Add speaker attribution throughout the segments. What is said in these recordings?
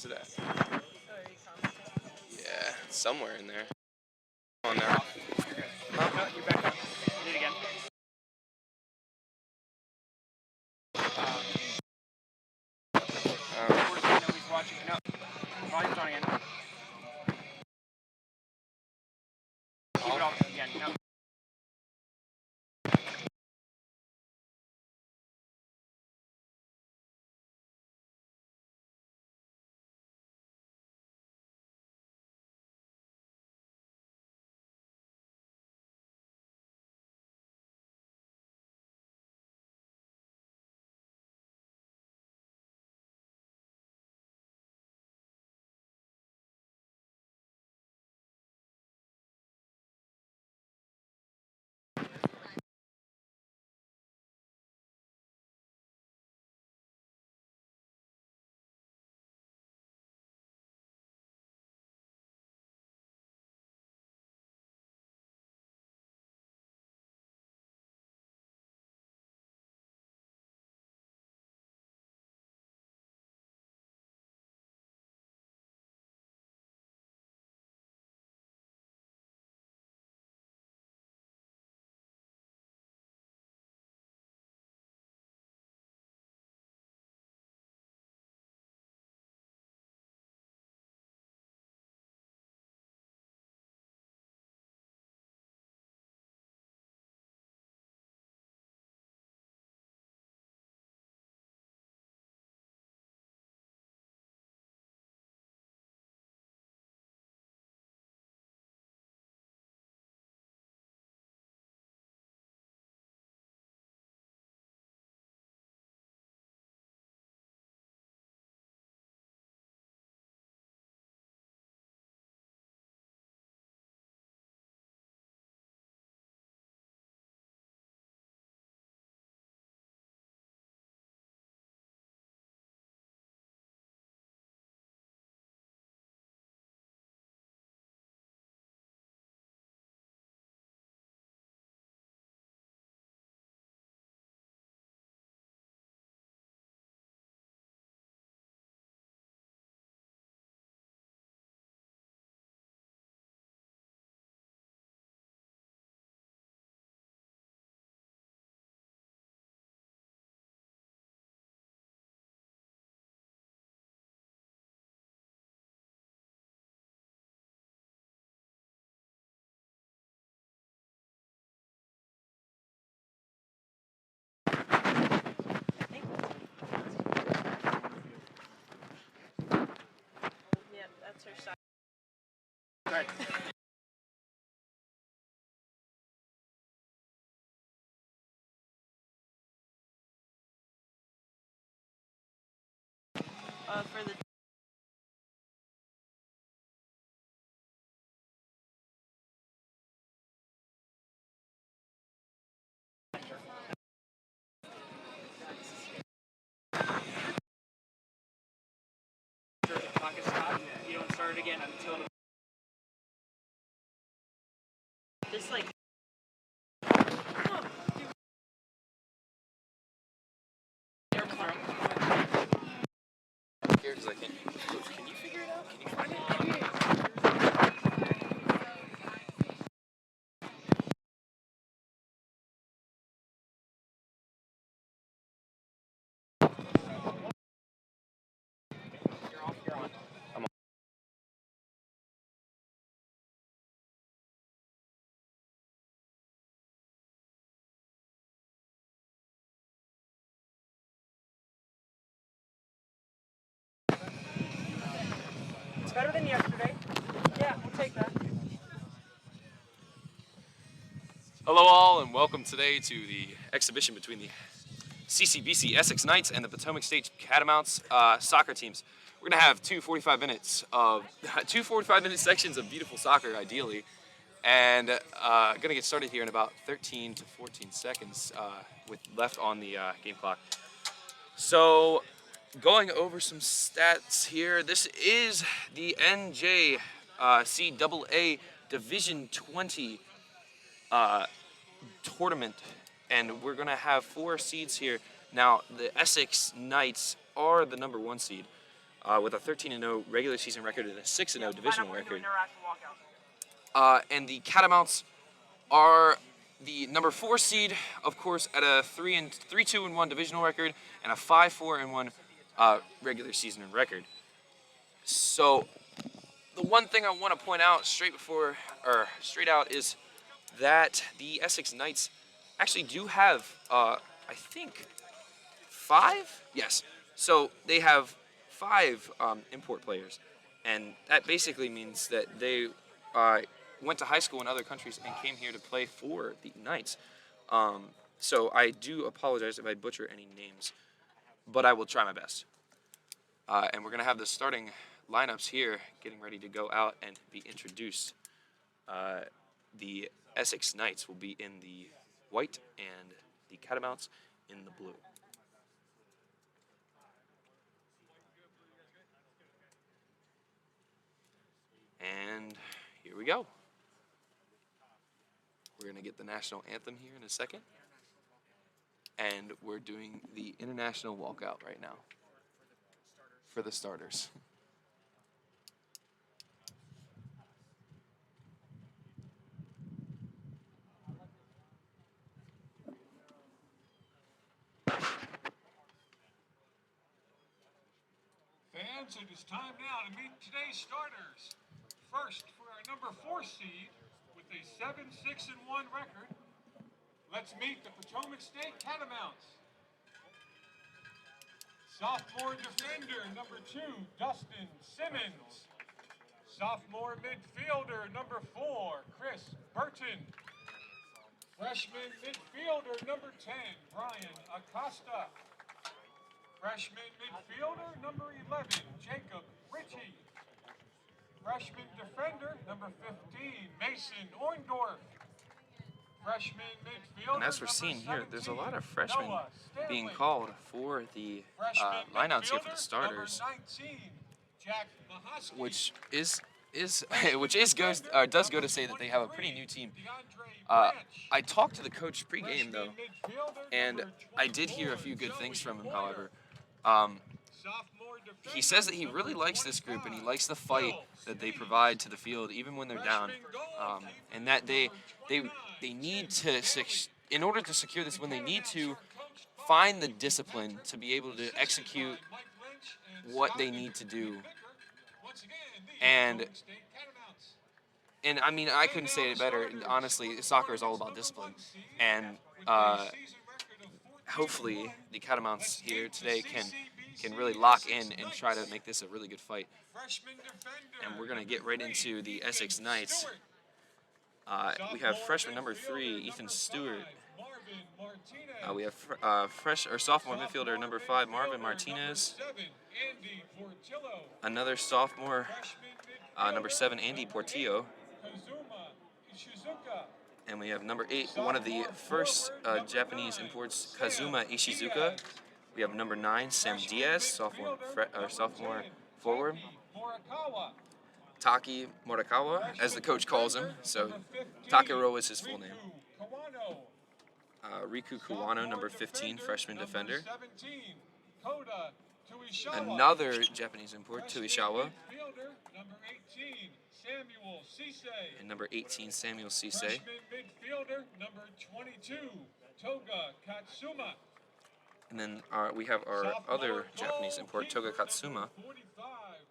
Speaker 1: Where's it at? Yeah, it's somewhere in there. Come on now.
Speaker 2: No, you're back up. Do it again. Nobody's watching. No. Volume's on again. Keep it off again. No. Yeah, that's her side. Right. For the clock is stopped, you don't start it again until just like.
Speaker 1: Here, because I can't. Coach, can you figure it out? Can you find it?
Speaker 2: You're off, you're on.
Speaker 1: I'm on.
Speaker 2: It's better than yesterday. Yeah, we'll take that.
Speaker 1: Hello all, and welcome today to the exhibition between the CCBC Essex Knights and the Potomac State Catamounts soccer teams. We're gonna have two 45-minute sections of beautiful soccer, ideally, and gonna get started here in about 13 to 14 seconds with left on the game clock. So, going over some stats here. This is the NJCAA Division 20 tournament, and we're gonna have 4 seeds here. Now, the Essex Knights are the number 1 seed. with a 13-0 regular season record and a 6-0 divisional record. And the Catamounts are the number 4 seed, of course, at a 3-2-1 divisional record and a 5-4-1 regular season record. So the one thing I want to point out straight out is that the Essex Knights actually do have, I think, 5? Yes. So they have 5 import players, and that basically means that they went to high school in other countries and came here to play for the Knights. So I do apologize if I butcher any names, but I will try my best. And we're going to have the starting lineups here getting ready to go out and be introduced. The Essex Knights will be in the white and the Catamounts in the blue. And here we go. We're going to get the national anthem here in a second. And we're doing the international walkout right now for the starters.
Speaker 3: Fans, it is time now to meet today's starters. First, for our number 4 seed with a 7-6-1 record, let's meet the Potomac State Catamounts. Sophomore defender, number 2, Dustin Simmons. Sophomore midfielder, number 4, Chris Burton. Freshman midfielder, number 10, Brian Acosta. Freshman midfielder, number 11, Jacob Ritchie. Freshman defender, number 15, Mason Orndorff. Freshman midfielder,
Speaker 1: And as we're seeing here, there's a lot of freshmen being called for the lineouts here for the starters,
Speaker 3: 19, Jack Mahoski.
Speaker 1: which does go to say that they have a pretty new team. I talked to the coach pregame though, and I did hear a few good things from him. However, he says that he really likes this group and he likes the fight that they provide to the field even when they're down, and that they need to, in order to secure this win, they need to find the discipline to be able to execute what they need to do. And I mean, I couldn't say it better. Honestly, soccer is all about discipline, and hopefully the Catamounts here today can really lock in and try to make this a really good fight. And we're gonna get right into the Essex Knights. We have freshman number 3, Ethan Stewart. We have sophomore midfielder number 5, Marvin Martinez. Another sophomore, number 7, Andy Portillo. And we have number 8, one of the first Japanese imports, Kazuma Ishizuka. We have number 9, Sam Diaz, sophomore forward. Taki Morikawa, as the coach calls him. So Takiro is his full name. Riku Kuwano, number 15, freshman defender. Another Japanese import, Tuishawa. And number 18, Samuel Cisse.
Speaker 3: Freshman midfielder, number 22, Toga Katsuma.
Speaker 1: And then we have our other Japanese import, Toga Katsuma.
Speaker 3: 45,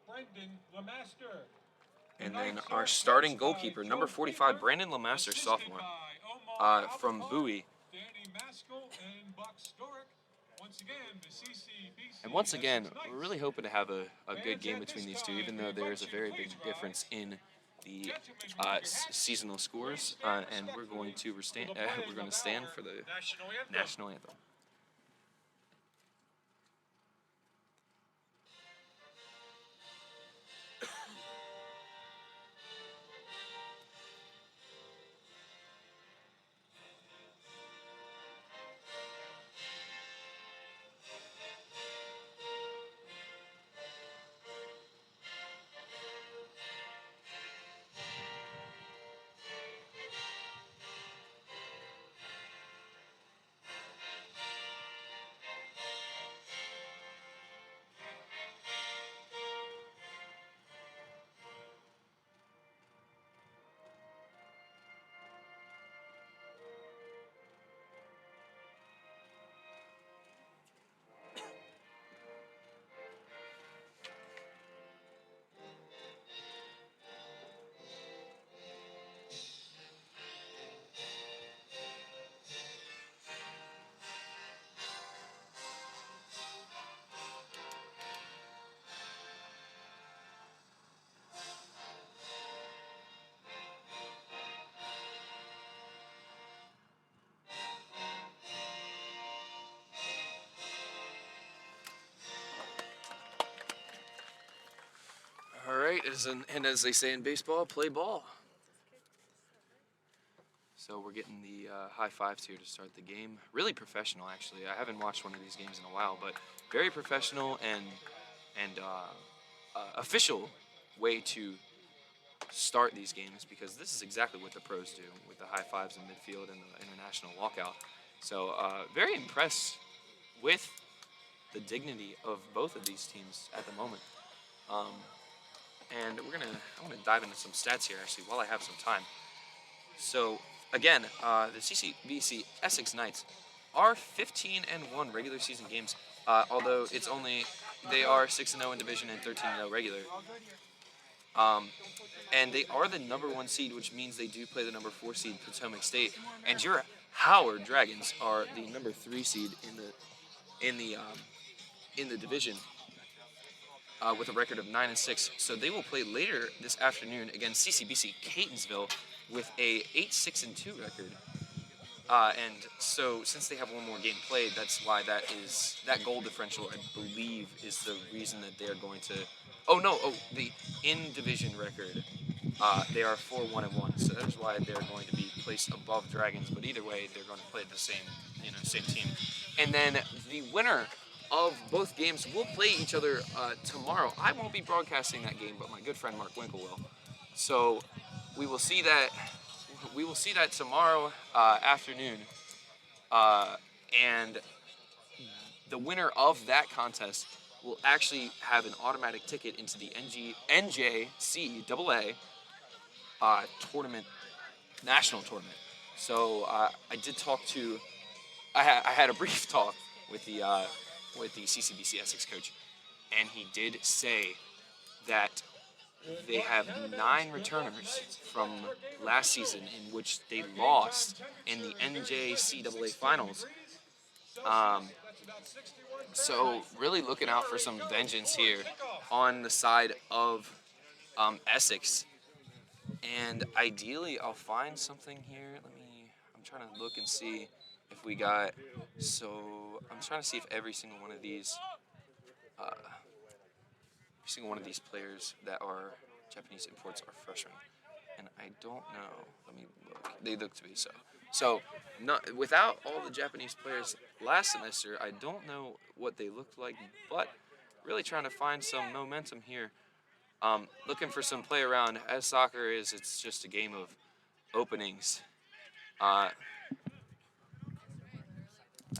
Speaker 3: Brendan Lemaster.
Speaker 1: And then our starting goalkeeper, number 45, Brandon Lemaster, sophomore, from Bowie. And once again, we're really hoping to have a good game between these two, even though there is a very big difference in the seasonal scores. And we're going to stand for the national anthem. right, and as they say in baseball, play ball. So we're getting the high fives here to start the game. Really professional, actually. I haven't watched one of these games in a while, but very professional and official way to start these games, because this is exactly what the pros do with the high fives in midfield and the international walkout. So very impressed with the dignity of both of these teams at the moment. Um, and I'm gonna dive into some stats here actually while I have some time. So again, the CCBC Essex Knights are 15-1 regular season games, although they are 6-0 in division and 13-0 regular. And they are the #1 seed, which means they do play the #4 seed Potomac State. And your Howard Dragons are the #3 seed in the division, with a record of 9-6. So they will play later this afternoon against CCBC Catonsville with a 8-6-2 record. And so since they have one more game played, that's why that goal differential, I believe, is the reason that they are going to. The in division record. They are 4-1-1, so that is why they're going to be placed above Dragons. But either way, they're going to play the same team. And then the winner of both games will play each other tomorrow. I won't be broadcasting that game, but my good friend Mark Winkle will. So we will see that. We will see that tomorrow afternoon, and the winner of that contest will actually have an automatic ticket into the NJCAA tournament, national tournament. So I did talk to, I had a brief talk with the CCBC Essex coach, and he did say that they have 9 returners from last season in which they lost in the NJCAA finals. So really looking out for some vengeance here on the side of Essex. And ideally, I'll find something here. I'm trying to look and see if we got, I'm trying to see if every single one of these players that are Japanese imports are freshmen. And I don't know. Let me look. They look to be so. So, without all the Japanese players last semester, I don't know what they looked like, but really trying to find some momentum here. Looking for some play around. As soccer is, it's just a game of openings. I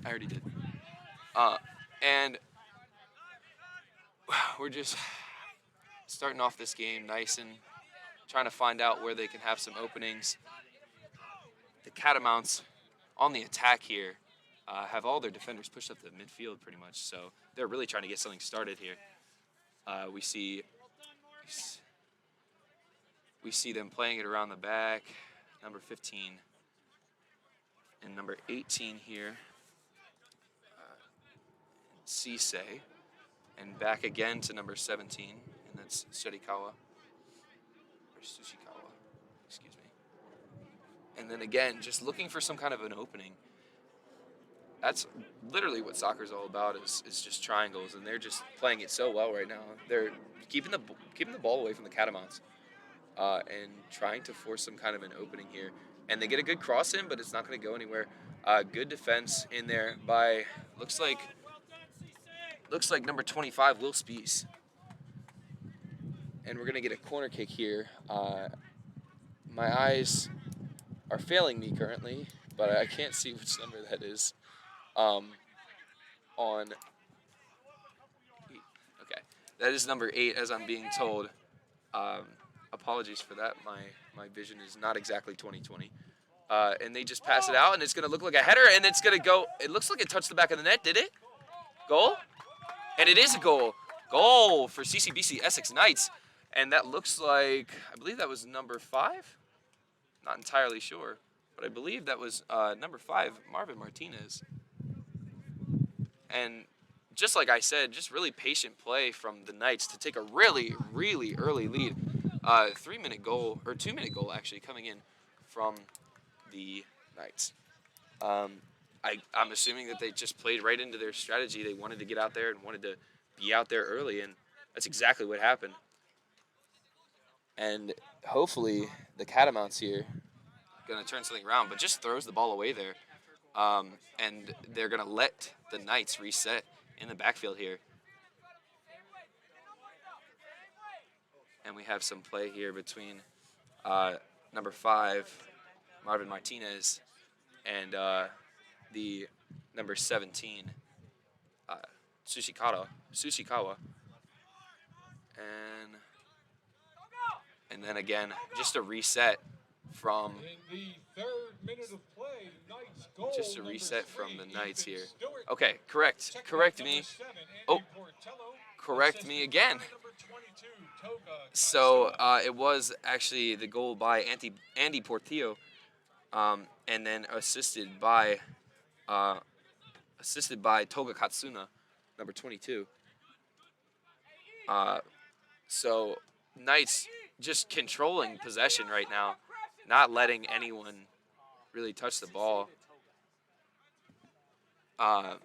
Speaker 1: already did. And we're just starting off this game nice and trying to find out where they can have some openings. The Catamounts on the attack here have all their defenders pushed up the midfield pretty much, so they're really trying to get something started here. We see them playing it around the back. Number 15 and number 18 here, Sisei, and back again to number 17, and that's Shirikawa, or Sushikawa, excuse me. And then again, just looking for some kind of an opening. That's literally what soccer's all about, is just triangles, and they're just playing it so well right now. They're keeping the ball away from the Catamounts, and trying to force some kind of an opening here. And they get a good cross in, but it's not going to go anywhere. Good defense in there by looks like number 25, Will Spees. And we're going to get a corner kick here. My eyes are failing me currently, but I can't see which number that is. Okay, that is number 8, as I'm being told. Apologies for that. My vision is not exactly 20/20. And they just pass it out, and it's going to look like a header, and it's going to go. It looks like it touched the back of the net. Did it? Goal? And it is a goal. Goal for CCBC Essex Knights. And that looks like, I believe that was number 5. Not entirely sure, but I believe that was number 5, Marvin Martinez. And just like I said, just really patient play from the Knights to take a really, really early lead. 3-minute goal, or 2-minute goal actually, coming in from the Knights. I'm assuming that they just played right into their strategy. They wanted to get out there and wanted to be out there early, and that's exactly what happened. and hopefully the Catamounts here gonna turn something around, but just throws the ball away there. And they're gonna let the Knights reset in the backfield here. And we have some play here between number 5, Marvin Martinez, and the number 17, uh, Sushikawa. And then again, just a reset from
Speaker 3: In the third minute of play, Knights goal.
Speaker 1: just a reset from the Knights here.
Speaker 3: Stewart.
Speaker 1: Okay, correct me. Oh, correct me again. So it was actually the goal by Andy Portillo, and then assisted by Toga Katsuna, number 22. So Knights just controlling possession right now, not letting anyone really touch the ball. And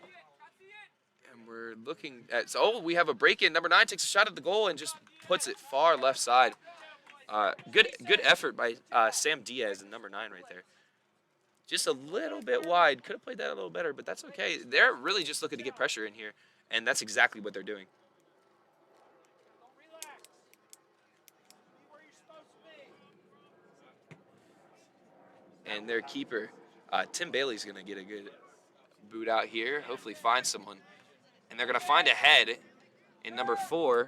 Speaker 1: we're looking at, we have a break-in. Number 9 takes a shot at the goal and just puts it far left side. Good effort by Sam Diaz, and number 9 right there. Just a little bit wide. Could have played that a little better, but that's okay. They're really just looking to get pressure in here, and that's exactly what they're doing. And their keeper, Tim Bailey's going to get a good boot out here, hopefully find someone. And they're going to find a head in number 4,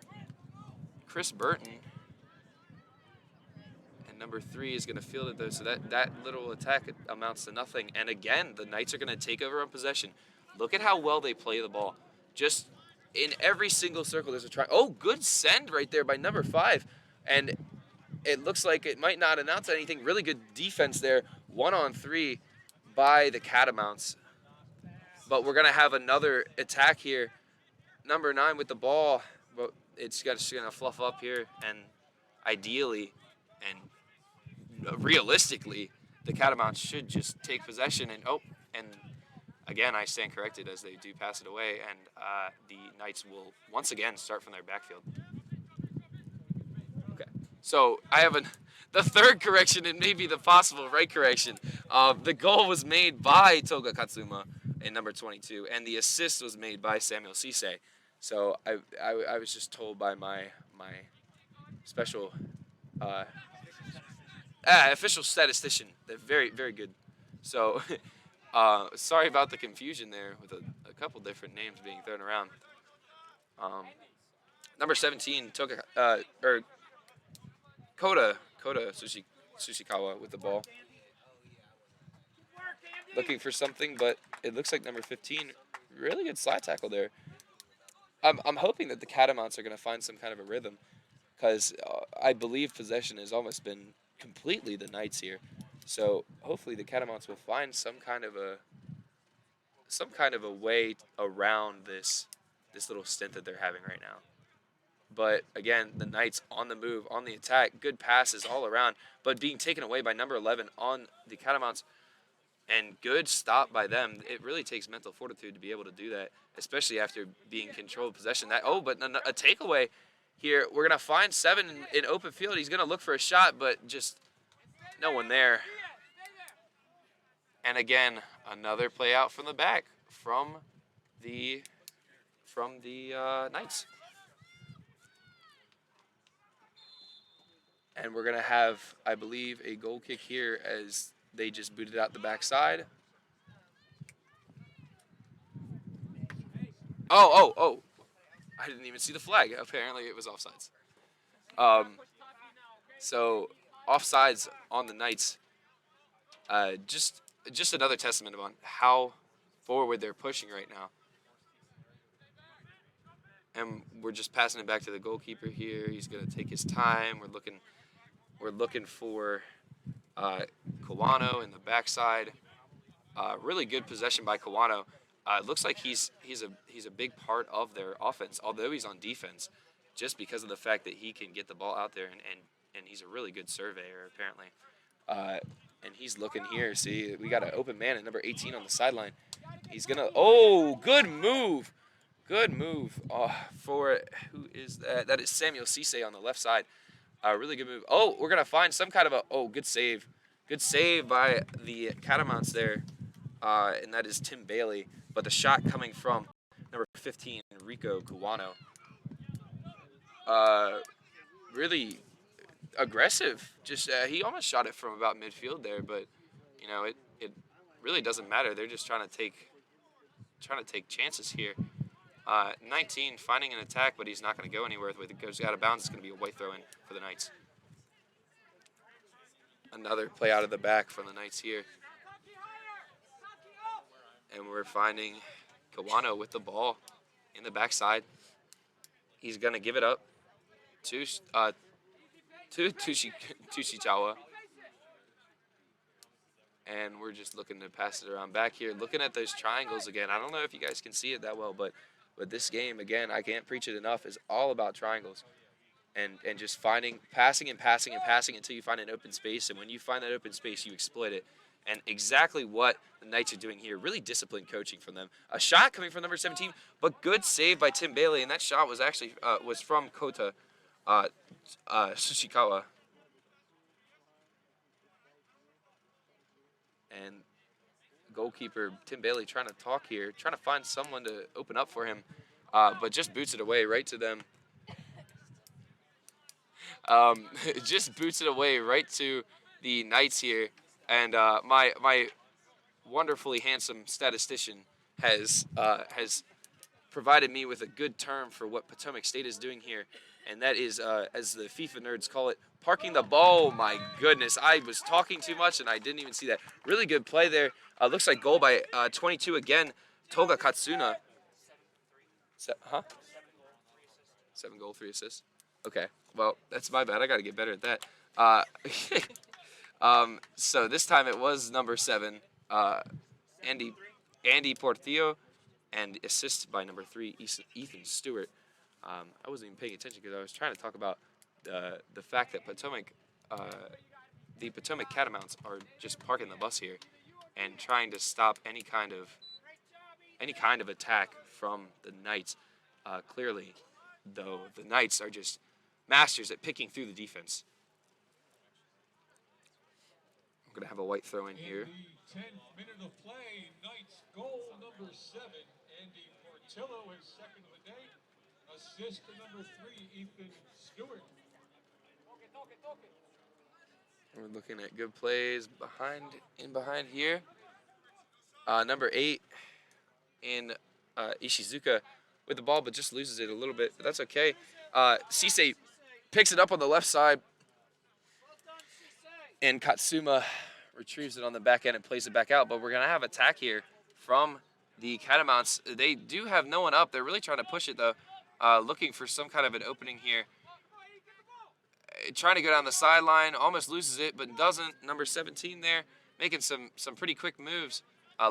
Speaker 1: Chris Burton. And number 3 is going to field it, though, so that little attack amounts to nothing. And again, the Knights are going to take over on possession. Look at how well they play the ball. Just in every single circle, there's a try. Oh, good send right there by number 5. And it looks like it might not announce anything. Really good defense there. 1-on-3 by the Catamounts. But we're going to have another attack here. Number 9 with the ball. But it's just going to fluff up here. And ideally and realistically, the Catamounts should just take possession. And again, I stand corrected as they do pass it away. And the Knights will once again start from their backfield. So I have the third correction and maybe the possible right correction. The goal was made by Toga Katsuma in number 22, and the assist was made by Samuel Cisse. So I was just told by my special official statistician that very, very good. So sorry about the confusion there with a couple different names being thrown around. Number 17, Kota Sushikawa with the ball. Looking for something, but it looks like number 15, really good slide tackle there. I'm hoping that the Catamounts are going to find some kind of a rhythm, because I believe possession has almost been completely the Knights here. So hopefully the Catamounts will find some kind of a way around this little stint that they're having right now. But again, the Knights on the move, on the attack, good passes all around, but being taken away by number 11 on the Catamounts, and good stop by them. It really takes mental fortitude to be able to do that, especially after being controlled possession. But a takeaway here. We're going to find 7 in open field. He's going to look for a shot, but just no one there. And again, another play out from the back from the Knights. And we're going to have, I believe, a goal kick here as they just booted out the backside. Oh. I didn't even see the flag. Apparently it was offsides. So offsides on the Knights. Just another testament on how forward they're pushing right now. And we're just passing it back to the goalkeeper here. He's going to take his time. We're looking for Kawano in the backside. Really good possession by Kawano. It looks like he's a big part of their offense, although he's on defense, just because of the fact that he can get the ball out there and he's a really good surveyor apparently. And he's looking here. See, we got an open man at number 18 on the sideline. He's gonna. Oh, good move. Good move. For who is that? That is Samuel Cisse on the left side. Really good move. Oh, we're going to find some kind of good save. Good save by the Catamounts there. And that is Tim Bailey. But the shot coming from number 15, Rico Guano. Really aggressive. Just he almost shot it from about midfield there, but it really doesn't matter. They're just trying to take chances here. 19 finding an attack, but he's not going to go anywhere with it. Goes out of bounds. It's going to be a white throw in for the Knights. Another play out of the back from the Knights here. And we're finding Kawano with the ball in the backside. He's going to give it up to Tushichawa. And we're just looking to pass it around back here. Looking at those triangles again. I don't know if you guys can see it that well, but this game, again, I can't preach it enough, is all about triangles. And just passing until you find an open space. And when you find that open space, you exploit it. And exactly what the Knights are doing here. Really disciplined coaching from them. A shot coming from number 17, but good save by Tim Bailey. And that shot was actually was from Kota Tsuchikawa. And goalkeeper Tim Bailey trying to talk here, trying to find someone to open up for him, but just boots it away right to them. Just boots it away right to the Knights here. And my wonderfully handsome statistician has provided me with a good term for what Potomac State is doing here, and that is, as the FIFA nerds call it, parking the ball. Oh my goodness, I was talking too much and I didn't even see that. Really good play there. Looks like goal by 22 again, Toga Katsuna. 7 goal, 3 assists. Okay, well, that's my bad. I got to get better at that. So this time it was number 7, Andy Portillo, and assist by number 3, Ethan Stewart. I wasn't even paying attention because I was trying to talk about the fact that the Potomac Catamounts are just parking the bus here and trying to stop any kind of attack from the Knights. Clearly, though, the Knights are just masters at picking through the defense. I'm going to have a white throw in here.
Speaker 3: In the 10th minute of play, Knights goal number 7, Andy Portillo, his second of the day. Assist to number 3, Ethan Stewart.
Speaker 1: We're looking at good plays behind here. Number 8 in Ishizuka with the ball, but just loses it a little bit. But that's okay. Sisei picks it up on the left side, and Katsuma retrieves it on the back end and plays it back out. But we're gonna have attack here from the Catamounts. They do have no one up. They're really trying to push it though, looking for some kind of an opening here. Trying to go down the sideline, almost loses it, but doesn't. Number 17 there, making some pretty quick moves,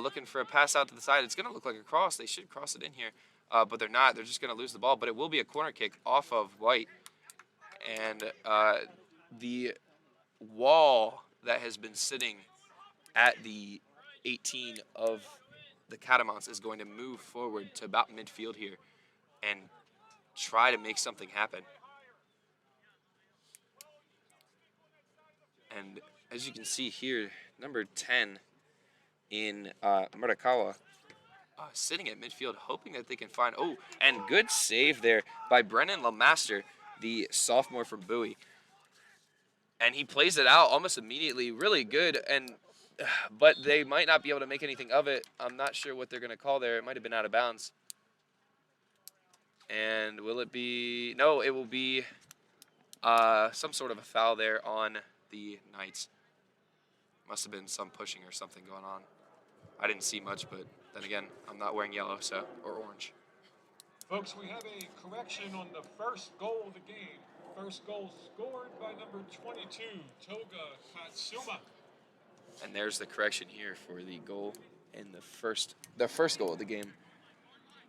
Speaker 1: looking for a pass out to the side. It's going to look like a cross. They should cross it in here, but they're not. They're just going to lose the ball, but it will be a corner kick off of White. And the wall that has been sitting at the 18 of the Catamounts is going to move forward to about midfield here and try to make something happen. And as you can see here, number 10 in Murakawa sitting at midfield, hoping that they can find... Oh, and good save there by Brennan Lamaster, the sophomore from Bowie. And he plays it out almost immediately. Really good, but they might not be able to make anything of it. I'm not sure what they're going to call there. It might have been out of bounds. And will it be... No, it will be some sort of a foul there on the Knights. Must have been some pushing or something going on. I didn't see much, but then again, I'm not wearing yellow, or orange.
Speaker 3: Folks, we have a correction on the first goal of the game. First goal scored by number 22, Toga Katsuma.
Speaker 1: And there's the correction here for the goal in the first goal of the game.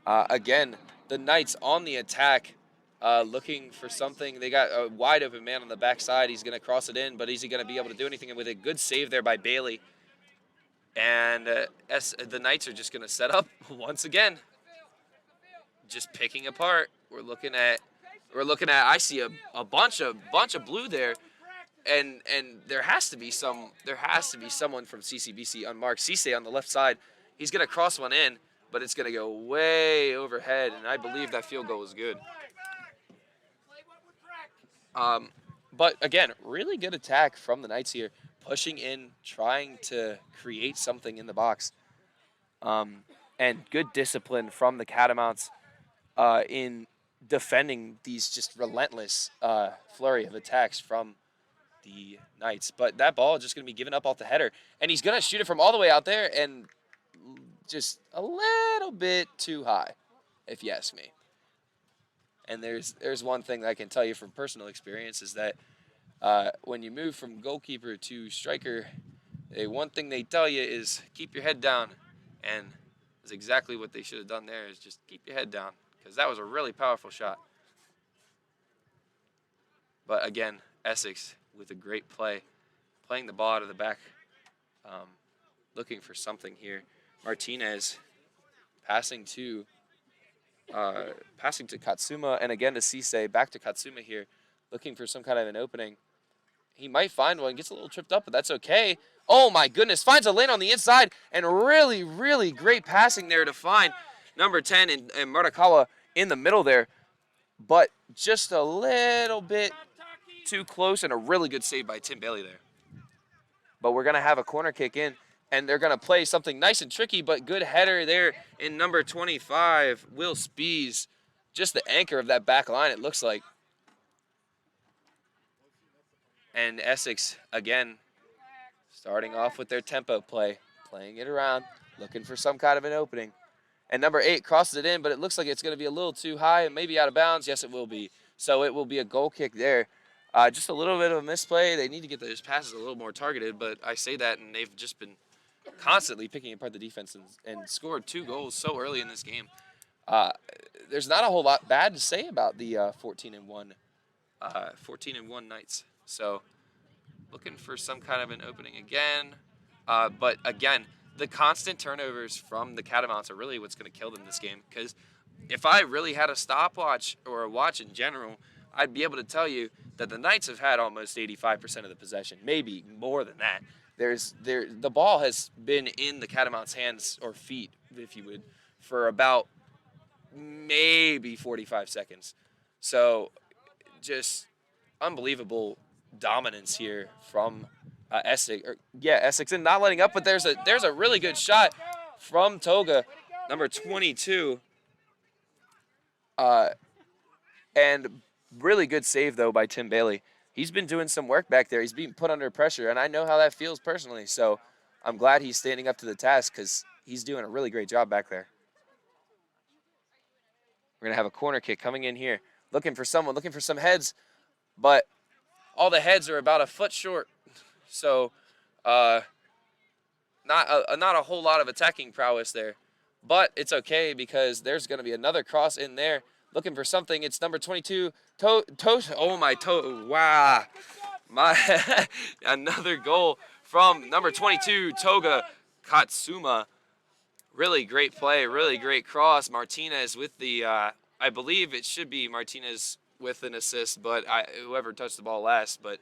Speaker 1: Again, the Knights on the attack. Looking for something. They got a wide open man on the backside. He's going to cross it in, but is he going to be able to do anything with it? Good save there by Bailey. And the Knights are just going to set up once again. Just picking apart. We're looking at we're looking at. I see a bunch of blue there, and there has to be someone from CCBC unmarked. Cisse on the left side, he's gonna cross one in, but it's gonna go way overhead, and I believe that field goal is good. But again, really good attack from the Knights here, pushing in, trying to create something in the box, and good discipline from the Catamounts in defending these just relentless flurry of attacks from the Knights. But that ball is just going to be given up off the header, and he's going to shoot it from all the way out there and just a little bit too high, if you ask me. And there's one thing that I can tell you from personal experience is that when you move from goalkeeper to striker, one thing they tell you is keep your head down, and that's exactly what they should have done there, is just keep your head down, because that was a really powerful shot. But again, Essex with a great play, playing the ball out of the back, looking for something here. Martinez passing to Katsuma, and again to Cisse, back to Katsuma here, looking for some kind of an opening. He might find one, gets a little tripped up, but that's okay. Oh my goodness, finds a lane on the inside, and really, really great passing there to find number 10 and Murakawa in the middle there, but just a little bit too close, and a really good save by Tim Bailey there. But we're going to have a corner kick in, and they're going to play something nice and tricky, but good header there in number 25, Will Spees, just the anchor of that back line, it looks like. And Essex, again, starting off with their tempo play, playing it around, looking for some kind of an opening. And number 8 crosses it in, but it looks like it's going to be a little too high and maybe out of bounds. Yes, it will be. So it will be a goal kick there. Just a little bit of a misplay. They need to get those passes a little more targeted, but I say that, and they've just been constantly picking apart the defense and scored 2 goals so early in this game. There's not a whole lot bad to say about the 14-1 Knights. So looking for some kind of an opening again. But again, the constant turnovers from the Catamounts are really what's going to kill them this game. Because if I really had a stopwatch or a watch in general, I'd be able to tell you that the Knights have had almost 85% of the possession, maybe more than that. The ball has been in the Catamounts' hands or feet, if you would, for about maybe 45 seconds. So just unbelievable dominance here from Essex, and not letting up. But there's a really good shot from Toga, number 22, and really good save though by Tim Bailey. He's been doing some work back there. He's being put under pressure, and I know how that feels personally. So I'm glad he's standing up to the task because he's doing a really great job back there. We're gonna have a corner kick coming in here, looking for some heads, but all the heads are about a foot short. So not a whole lot of attacking prowess there. But it's okay because there's going to be another cross in there. Looking for something. It's number 22. Wow. Another goal from number 22, Toga Katsuma. Really great play, really great cross. Martinez with the, I believe it should be Martinez with an assist, but whoever touched the ball last. But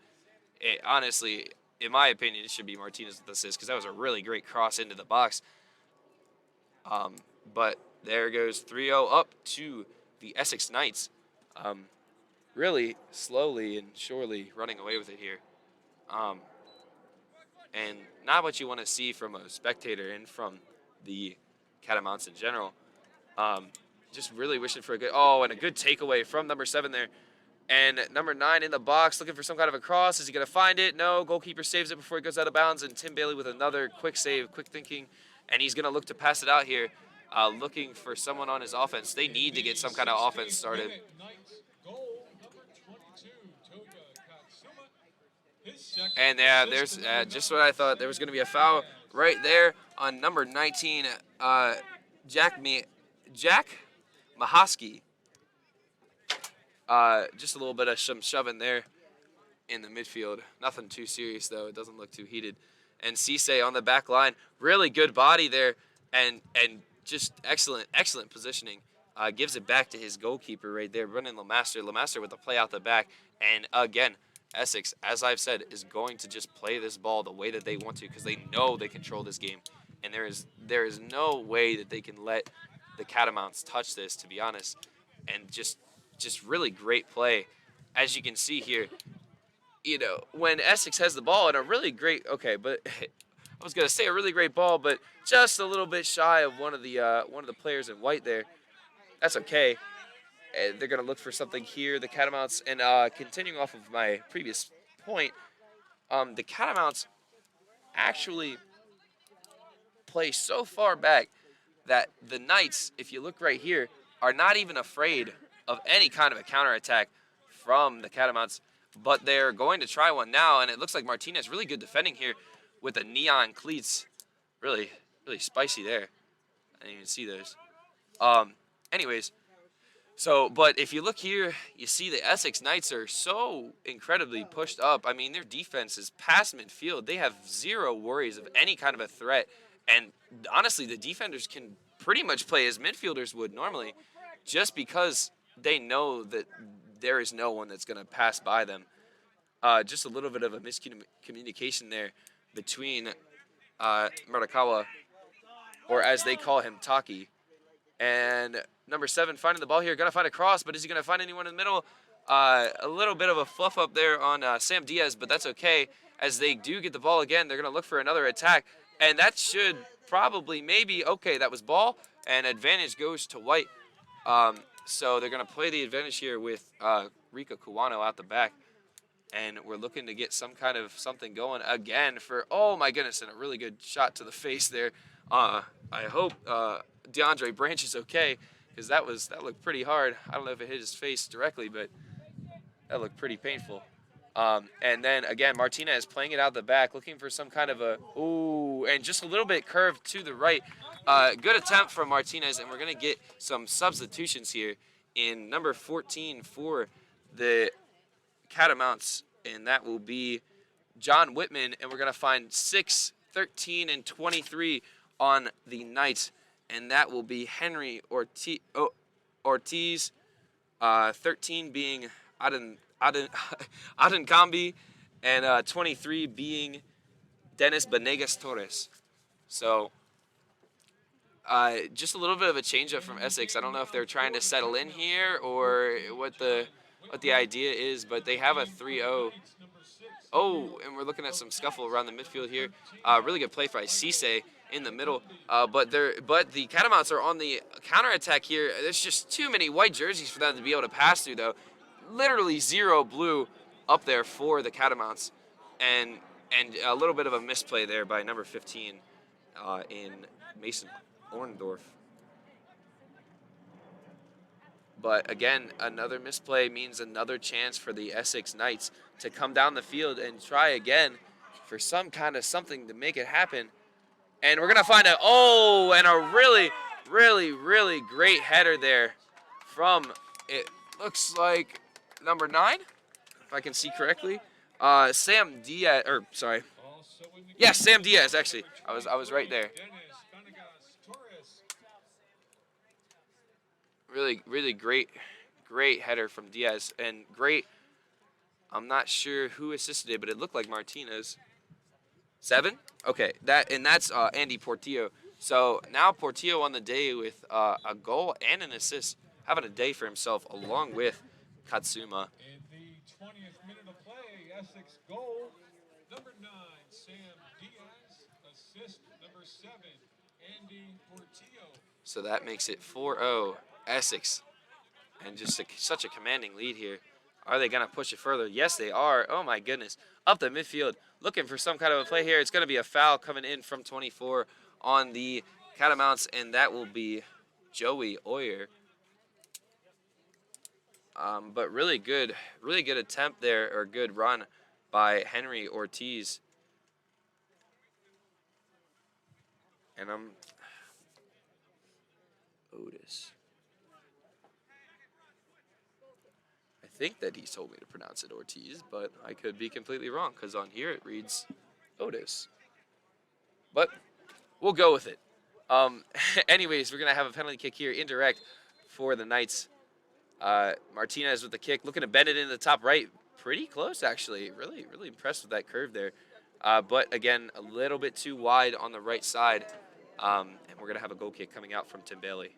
Speaker 1: honestly, in my opinion, it should be Martinez with the assist because that was a really great cross into the box. But there goes 3-0 up to the Essex Knights. Really slowly and surely running away with it here. And not what you want to see from a spectator and from the Catamounts in general. Just really wishing for a good takeaway from number 7 there. And number 9 in the box, looking for some kind of a cross. Is he going to find it? No, goalkeeper saves it before it goes out of bounds. And Tim Bailey with another quick save, quick thinking. And he's going to look to pass it out here, looking for someone on his offense. They need to get some kind of offense started. And there's just what I thought. There was going to be a foul right there on number 19, Jack Mahaski. Just a little bit of some shoving there in the midfield. Nothing too serious, though. It doesn't look too heated. And Cisse on the back line. Really good body there and just excellent positioning. gives it back to his goalkeeper right there, Brendan Lemaster. Lemaster with the play out the back. And again, Essex, as I've said, is going to just play this ball the way that they want to because they know they control this game. And there is no way that they can let the Catamounts touch this, to be honest. And just really great play. As you can see here, when Essex has the ball and a really great, but I was gonna say a really great ball, but just a little bit shy of one of the players in white there. That's okay. They're gonna look for something here. The Catamounts, and continuing off of my previous point, the Catamounts actually play so far back that the Knights, if you look right here, are not even afraid of any kind of a counterattack from the Catamounts, but they're going to try one now, and it looks like Martinez really good defending here with the neon cleats. Really, really spicy there. I didn't even see those. Anyways, but if you look here, you see the Essex Knights are so incredibly pushed up. I mean, their defense is past midfield. They have zero worries of any kind of a threat. And honestly, the defenders can pretty much play as midfielders would normally just because they know that there is no one that's going to pass by them. Just a little bit of a miscommunication there between Murakawa, or as they call him, Taki, and number 7 finding the ball here. Going to find a cross, but is he going to find anyone in the middle? A little bit of a fluff up there on Sam Diaz, but that's okay. As they do get the ball again, they're going to look for another attack. And that should probably, maybe, okay, that was ball. And advantage goes to white. So they're going to play the advantage here with Rika Kuwano out the back. And we're looking to get some kind of something going again for, oh my goodness, and a really good shot to the face there. I hope DeAndre Branch is okay, because that looked pretty hard. I don't know if it hit his face directly, but that looked pretty painful. And then again, Martinez playing it out the back, looking for some kind of and just a little bit curved to the right. Good attempt from Martinez, and we're gonna get some substitutions here in number 14 for the Catamounts, and that will be John Whitman, and we're gonna find 6, 13, and 23 on the Knights, and that will be Henry Ortiz, 13 being Adenkambi, and 23 being Dennis Benegas Torres. So just a little bit of a change up from Essex. I don't know if they're trying to settle in here or what the idea is, but they have a 3-0. Oh, and we're looking at some scuffle around the midfield here. Really good play by Cisse in the middle. But the Catamounts are on the counterattack here. There's just too many white jerseys for them to be able to pass through, though. Literally 0 blue up there for the Catamounts. And a little bit of a misplay there by number 15 in Mason Orndorff. But again, another misplay means another chance for the Essex Knights to come down the field and try again for some kind of something to make it happen. And we're going to find and a really, really, really great header there from, it looks like, number 9, if I can see correctly. Sam Diaz, Yes, Sam Diaz, actually. I was right there. Really, really great header from Diaz, and great. I'm not sure who assisted it, but it looked like Martinez. 7? Okay, that's Andy Portillo. So now Portillo on the day with a goal and an assist, having a day for himself along with Katsuma.
Speaker 3: In the 20th minute of play, Essex goal, number 9, Sam Diaz, assist number 7, Andy Portillo.
Speaker 1: So that makes it 4-0 Essex, and just such a commanding lead here. Are they going to push it further? Yes, they are. Oh, my goodness. Up the midfield, looking for some kind of a play here. It's going to be a foul coming in from 24 on the Catamounts, and that will be Joey Oyer. But really good attempt there, or good run by Henry Ortiz. And Otis. I think that he told me to pronounce it Ortiz, but I could be completely wrong because on here it reads Otis. But we'll go with it. Anyways, we're going to have a penalty kick here, indirect, for the Knights. Martinez with the kick, looking to bend it into the top right. Pretty close, actually. Really, really impressed with that curve there. But again, a little bit too wide on the right side. And we're going to have a goal kick coming out from Tim Bailey.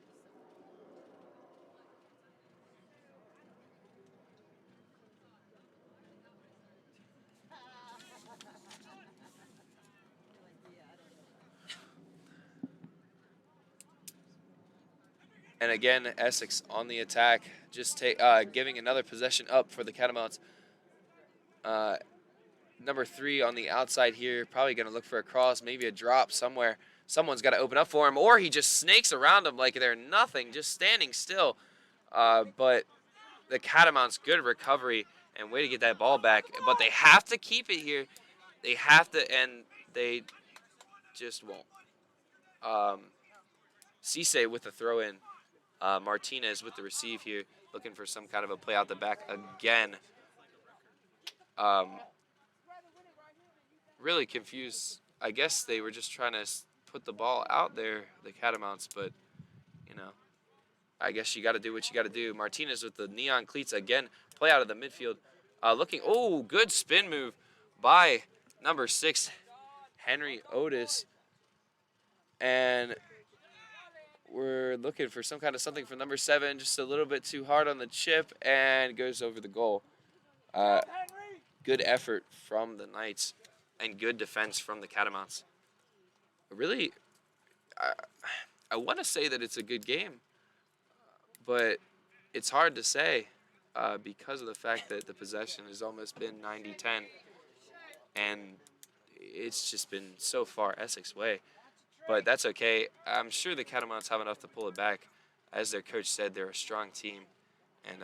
Speaker 1: And again, Essex on the attack, just giving another possession up for the Catamounts. Number 3 on the outside here, probably going to look for a cross, maybe a drop somewhere. Someone's got to open up for him, or he just snakes around him like they're nothing, just standing still. But the Catamounts, good recovery and way to get that ball back. But they have to keep it here. They have to, and they just won't. Cisse with the throw in. Martinez with the receive here, looking for some kind of a play out the back again. Really confused. I guess they were just trying to put the ball out there, the Catamounts, but, you know, I guess you got to do what you got to do. Martinez with the neon cleats again, play out of the midfield. Good spin move by number 6, Henry Otis. And we're looking for some kind of something from number 7, just a little bit too hard on the chip, and goes over the goal. Good effort from the Knights and good defense from the Catamounts. Really, I want to say that it's a good game, but it's hard to say because of the fact that the possession has almost been 90-10, and it's just been so far Essex way. But that's okay. I'm sure the Catamounts have enough to pull it back. As their coach said, they're a strong team, and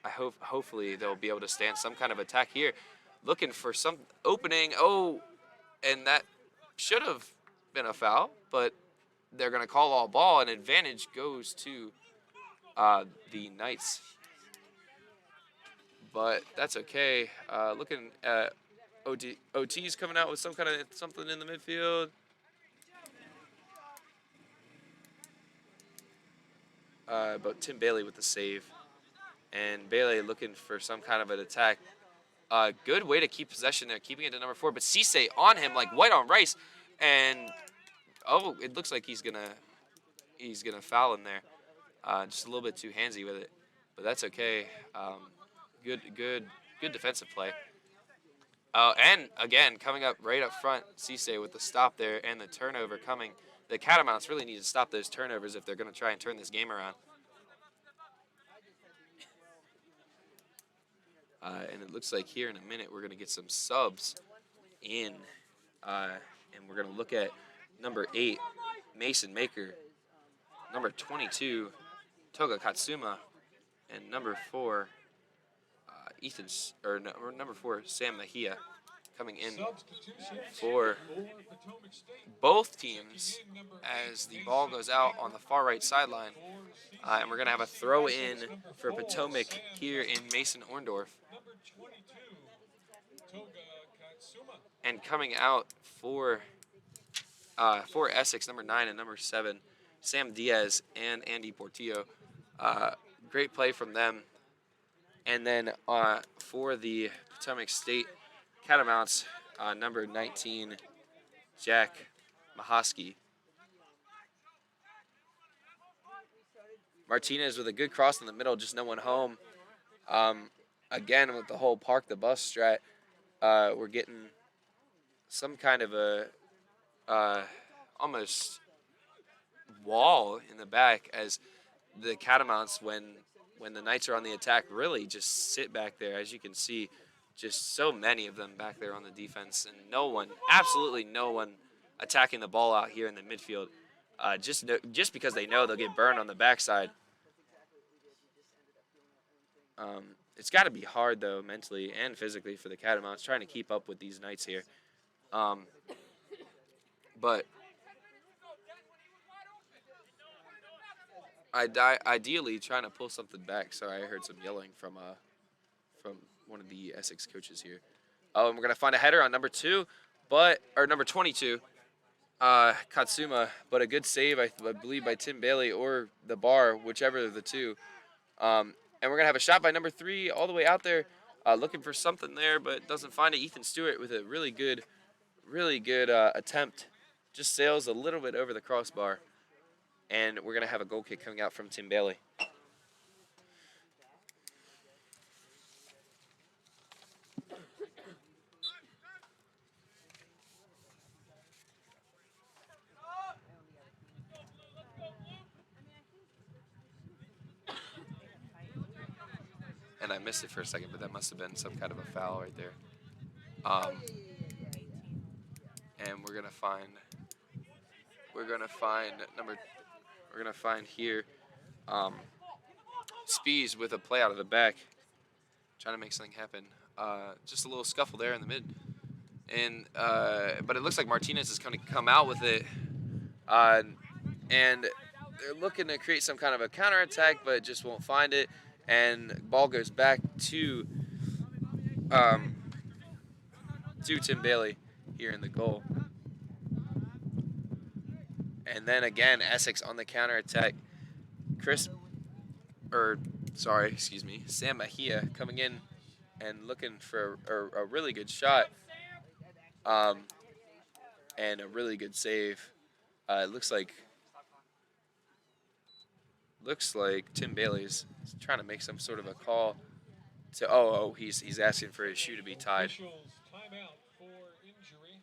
Speaker 1: hopefully they'll be able to stand some kind of attack here. Looking for some opening. Oh, and that should have been a foul, but they're going to call all ball, and advantage goes to the Knights. But that's okay. Looking at OT's coming out with some kind of something in the midfield. But Tim Bailey with the save. And Bailey looking for some kind of an attack. Good way to keep possession there, keeping it to number 4. But Cisse on him like white on rice. And, it looks like he's gonna foul him there. Just a little bit too handsy with it. But that's okay. Good defensive play. And, again, coming up right up front, Cisse with the stop there and the turnover coming. The Catamounts really need to stop those turnovers if they're going to try and turn this game around. And it looks like here in a minute we're going to get some subs in. And we're going to look at number 8, Mason Maker, number 22, Toga Katsuma, and number 4, number 4, Sam Mejia, coming in for both teams as the ball goes out on the far right sideline. And we're going to have a throw in for Potomac here in Mason Orndorff. And coming out for Essex, number 9 and number 7, Sam Diaz and Andy Portillo. Great play from them. And then for the Potomac State Catamounts, number 19, Jack Mahosky. Martinez with a good cross in the middle, just no one home. Again, with the whole park the bus strat, we're getting some kind of a almost wall in the back as the Catamounts, when the Knights are on the attack, really just sit back there. As you can see, just so many of them back there on the defense, and absolutely no one attacking the ball out here in the midfield, just because they know they'll get burned on the backside. It's got to be hard, though, mentally and physically for the Catamounts trying to keep up with these Knights here. But ideally trying to pull something back. Sorry, I heard some yelling from one of the Essex coaches here. And we're gonna find a header on number 22. Katsuma, but a good save, I believe, by Tim Bailey or the bar, whichever of the two. And we're going to have a shot by number 3 all the way out there, looking for something there, but doesn't find it. Ethan Stewart with a really good attempt. Just sails a little bit over the crossbar. And we're going to have a goal kick coming out from Tim Bailey. And I missed it for a second, but that must have been some kind of a foul right there. And we're gonna find here Spees with a play out of the back, trying to make something happen. Just a little scuffle there in the mid, and but it looks like Martinez is going to come out with it, and they're looking to create some kind of a counterattack, but just won't find it, and ball goes back to Tim Bailey here in the goal. And then again, Essex on the counterattack. Sam Mejia coming in and looking for a really good shot, and a really good save. It looks like Tim Bailey's trying to make some sort of a call to he's asking for his shoe to be tied.
Speaker 3: Timeout for injury.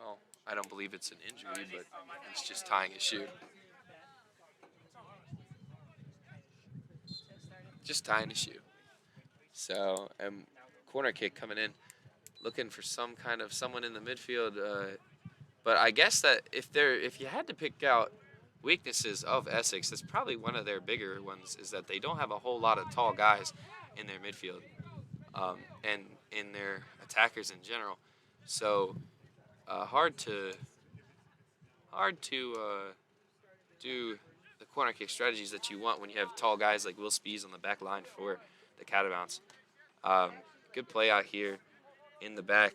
Speaker 1: Oh, I don't believe it's an injury, but he's just tying his shoe. Just tying his shoe. So, corner kick coming in, looking for someone in the midfield. But I guess that if you had to pick out weaknesses of Essex, that's probably one of their bigger ones, is that they don't have a whole lot of tall guys in their midfield, and in their attackers in general. So hard to do the corner kick strategies that you want when you have tall guys like Will Spees on the back line for the Catamounts. Good play out here in the back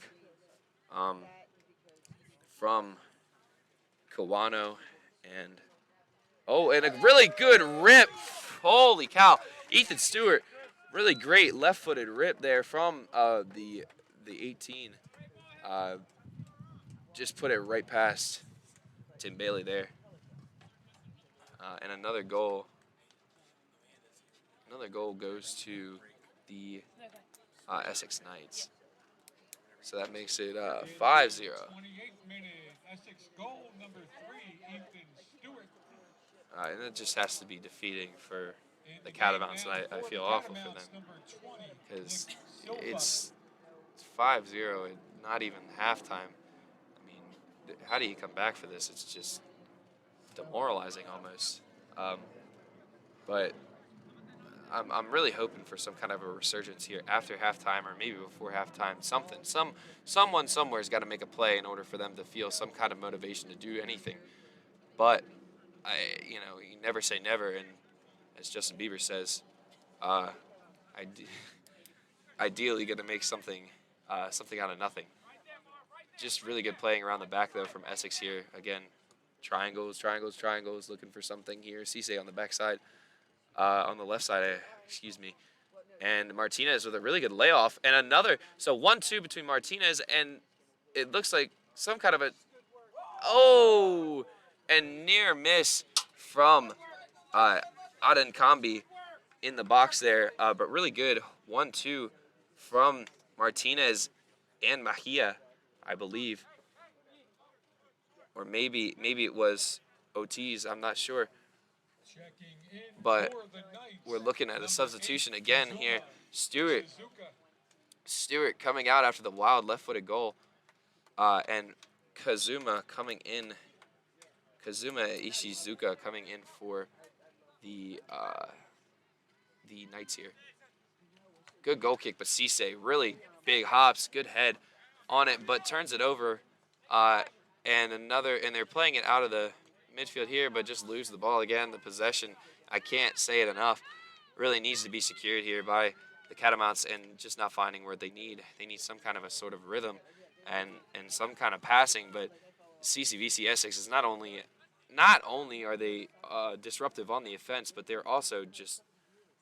Speaker 1: from Kawano, and a really good rip. Holy cow. Ethan Stewart, really great left-footed rip there from the 18. Just put it right past Tim Bailey there. And another goal goes to the Essex Knights. So that makes it 5-0.
Speaker 3: 28th minute, Essex goal number 3, Ethan Stewart.
Speaker 1: And it just has to be defeating for the Catamounts, and I feel awful for them, because it's 5-0 and not even halftime. I mean, how do you come back for this? It's just demoralizing almost. But I'm really hoping for some kind of a resurgence here after halftime, or maybe before halftime. Someone somewhere's got to make a play in order for them to feel some kind of motivation to do anything. But you never say never, and as Justin Bieber says, ideally going to make something out of nothing. Just really good playing around the back though from Essex here. Again, triangles, looking for something here. Cisse on the backside, on the left side, and Martinez with a really good layoff, and another. So 1-2 between Martinez, and it looks like some kind of and near miss from Aden Kambi in the box there, but really good 1-2 from Martinez and Mejia, I believe, or maybe it was Ortiz. I'm not sure, but we're looking at a substitution again here. Stewart coming out after the wild left-footed goal, and Kazuma Ishizuka coming in for the Knights here. Good goal kick, but Cisse, really big hops, good head on it, but turns it over, and they're playing it out of the midfield here, but just lose the ball again. The possession, I can't say it enough, really needs to be secured here by the Catamounts, and just not finding where they need some kind of a sort of rhythm and some kind of passing, but CCVC Essex is not only are they disruptive on the offense, but they're also just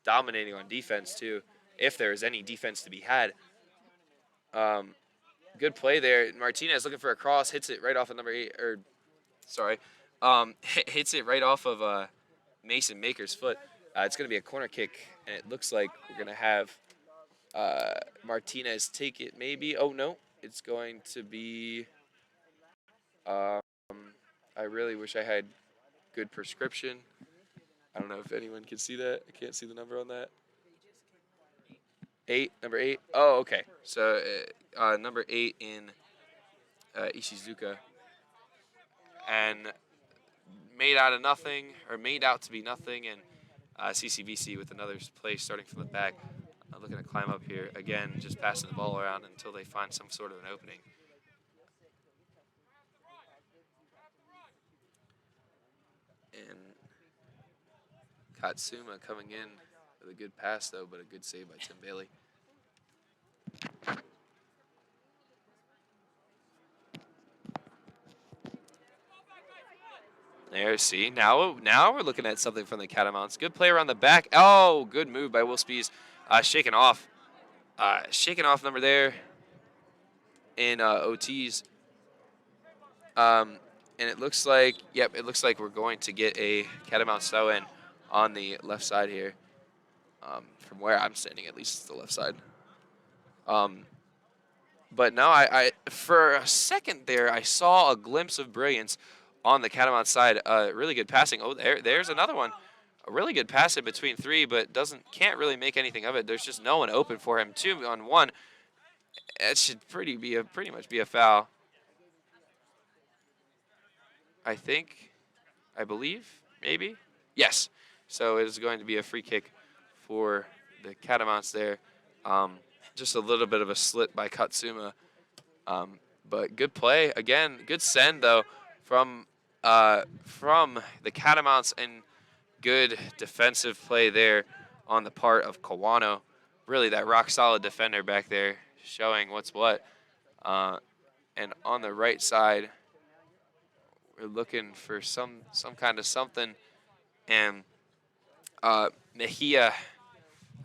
Speaker 1: dominating on defense too. If there is any defense to be had, good play there. Martinez looking for a cross, hits it right off of number 8, or sorry, hits it right off of Mason Maker's foot. It's going to be a corner kick, and it looks like we're going to have Martinez take it maybe. Oh, no. It's going to be um, I really wish I had good prescription. I don't know if anyone can see that. I can't see the number on that. 8, number 8. Oh, okay. So number 8 in Ishizuka. And made out to be nothing, and CCVC with another play starting from the back, looking to climb up here again, just passing the ball around until they find some sort of an opening. And Katsuma coming in with a good pass though, but a good save by Tim Bailey. There, see, now we're looking at something from the Catamounts. Good play around the back. Oh, good move by Will Spees. Shaking off number there in OTs. And it looks like, we're going to get a Catamount throw-in on the left side here. From where I'm standing, at least it's the left side. But no, I for a second there, I saw a glimpse of brilliance on the Catamount side. Really good passing. Oh, there's another one. A really good pass in between 3, but can't really make anything of it. There's just no one open for him. 2-on-1. It should pretty much be a foul. I believe, maybe. Yes. So it is going to be a free kick for the Catamounts there. Just a little bit of a slit by Katsuma. But good play. Again, good send, though, from the Catamounts, and good defensive play there on the part of Kawano. Really that rock-solid defender back there showing what's what. And on the right side, we're looking for some kind of something. And Mejia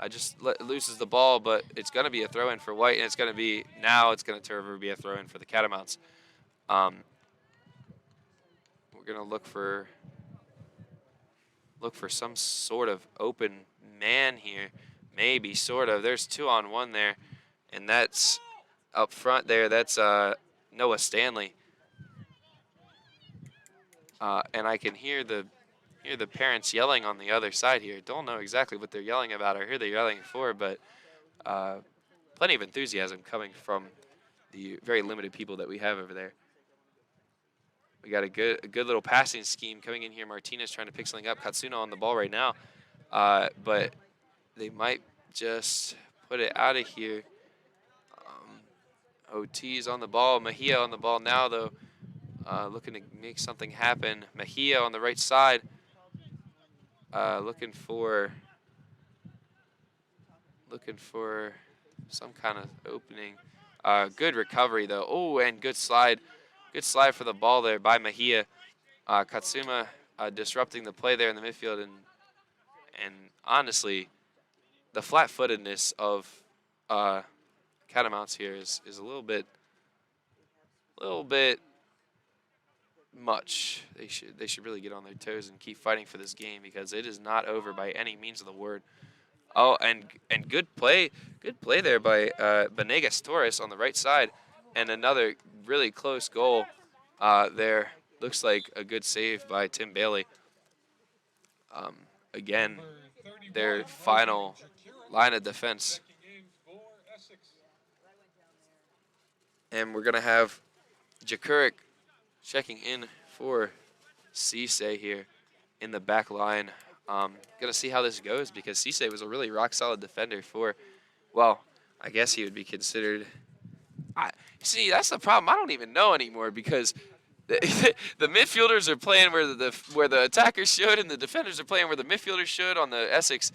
Speaker 1: just loses the ball, but it's going to be a throw-in for White, and it's going to be a throw-in for the Catamounts. We're going to look for some sort of open man here, maybe, sort of. There's 2-on-1 there, and that's up front there. That's Noah Stanley. And I can hear the parents yelling on the other side here. Don't know exactly what they're yelling about or who they're yelling for, but plenty of enthusiasm coming from the very limited people that we have over there. We got a good little passing scheme coming in here. Martinez trying to pick something up. Katsuna on the ball right now, but they might just put it out of here. OT's on the ball. Mejia on the ball now, though. Looking to make something happen. Mejia on the right side. Looking for some kind of opening. Good recovery, though. Oh, and good slide. Good slide for the ball there by Mejia. Katsuma disrupting the play there in the midfield. And honestly, the flat-footedness of Catamounts here is a little bit much. They should really get on their toes and keep fighting for this game, because it is not over by any means of the word. Oh, and good play there by Benegas Torres on the right side, and another really close goal there. Looks like a good save by Tim Bailey. Again, their final line of defense. And we're going to have Jakurik checking in for Cisse here in the back line. Going to see how this goes, because Cisse was a really rock-solid defender for, well, I guess he would be considered. See, that's the problem. I don't even know anymore, because the midfielders are playing where the attackers should, and the defenders are playing where the midfielders should on Essex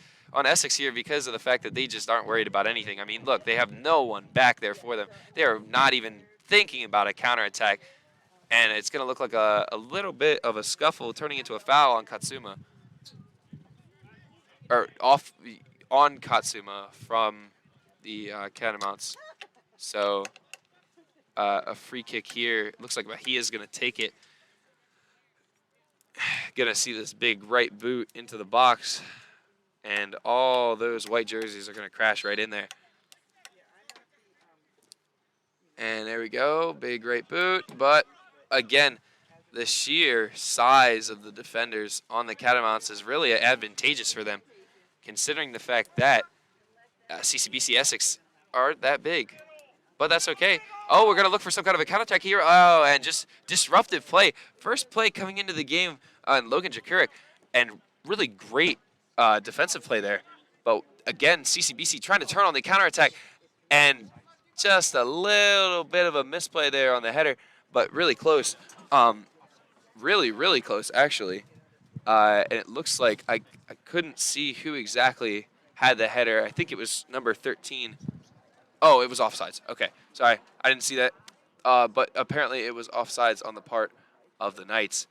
Speaker 1: here, because of the fact that they just aren't worried about anything. I mean, look, they have no one back there for them. They are not even thinking about a counterattack. And it's going to look like a little bit of a scuffle turning into a foul on Katsuma. Or off on Katsuma from the Catamounts. So a free kick here. Looks like Bahia is going to take it. Going to see this big right boot into the box. And all those white jerseys are going to crash right in there. And there we go. Big right boot. But again, the sheer size of the defenders on the Catamounts is really advantageous for them, considering the fact that CCBC Essex aren't that big. But that's okay. Oh, we're going to look for some kind of a counterattack here. Oh, and just disruptive play. First play coming into the game on Logan Jakurik, and really great defensive play there. But again, CCBC trying to turn on the counterattack, and just a little bit of a misplay there on the header, but really close. Really, really close, actually. And it looks like I couldn't see who exactly had the header. I think it was number 13. Oh, it was offsides. Okay, sorry, I didn't see that. But apparently it was offsides on the part of the Knights.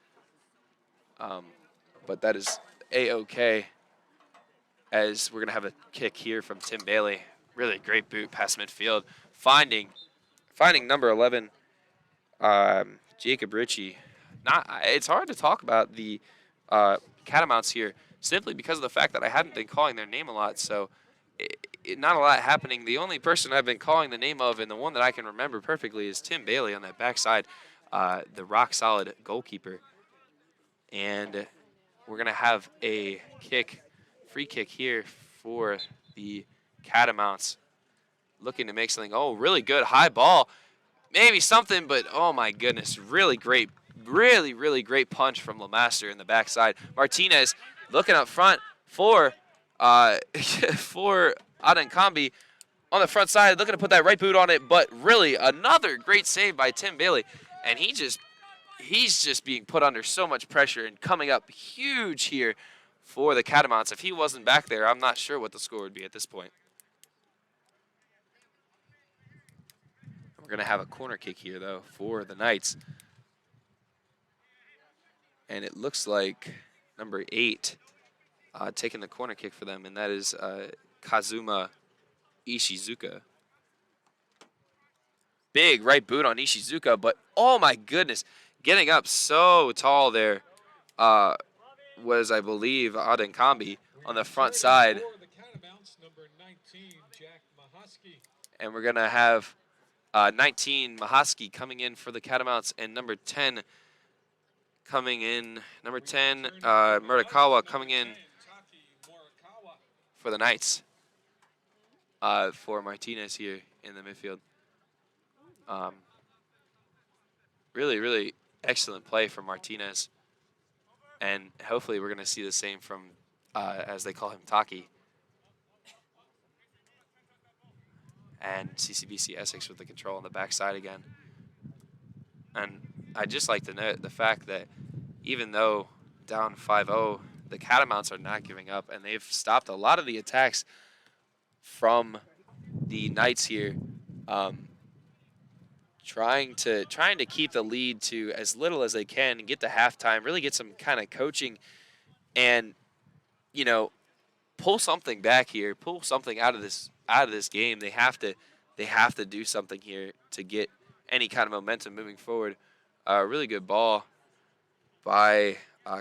Speaker 1: But that is A-OK, as we're going to have a kick here from Tim Bailey. Really great boot past midfield. Finding number 11, Jacob Ritchie. It's hard to talk about the Catamounts here simply because of the fact that I hadn't been calling their name a lot. So not a lot happening. The only person I've been calling the name of, and the one that I can remember perfectly, is Tim Bailey on that backside, the rock-solid goalkeeper. And we're going to have a free kick here for the Catamounts. Looking to make something. Oh, really good high ball. Maybe something, but oh my goodness. Really great, really great punch from LeMaster in the backside. Martinez looking up front for Adenkambi on the front side, looking to put that right boot on it, but really another great save by Tim Bailey. And he's just being put under so much pressure and coming up huge here for the Catamounts. If he wasn't back there, I'm not sure what the score would be at this point. We're going to have a corner kick here, though, for the Knights. And it looks like number 8 taking the corner kick for them, and that is Kazuma Ishizuka. Big right boot on Ishizuka, but oh my goodness, getting up so tall there was, I believe, Adenkambi on the front side. And we're going to have 19, Mahaski, coming in for the Catamounts, and number 10 coming in. Number 10, Murakawa, coming in for the Knights. For Martinez here in the midfield. Really excellent play from Martinez. And hopefully we're going to see the same from, as they call him, Taki. And CCBC Essex with the control on the backside again. And I'd just like to note the fact that even though down 5-0, the Catamounts are not giving up, and they've stopped a lot of the attacks from the Knights here, trying to keep the lead to as little as they can and get to halftime, really get some kind of coaching and, you know, pull something back here, pull something out of this game. They have to do something here to get any kind of momentum moving forward. Really good ball by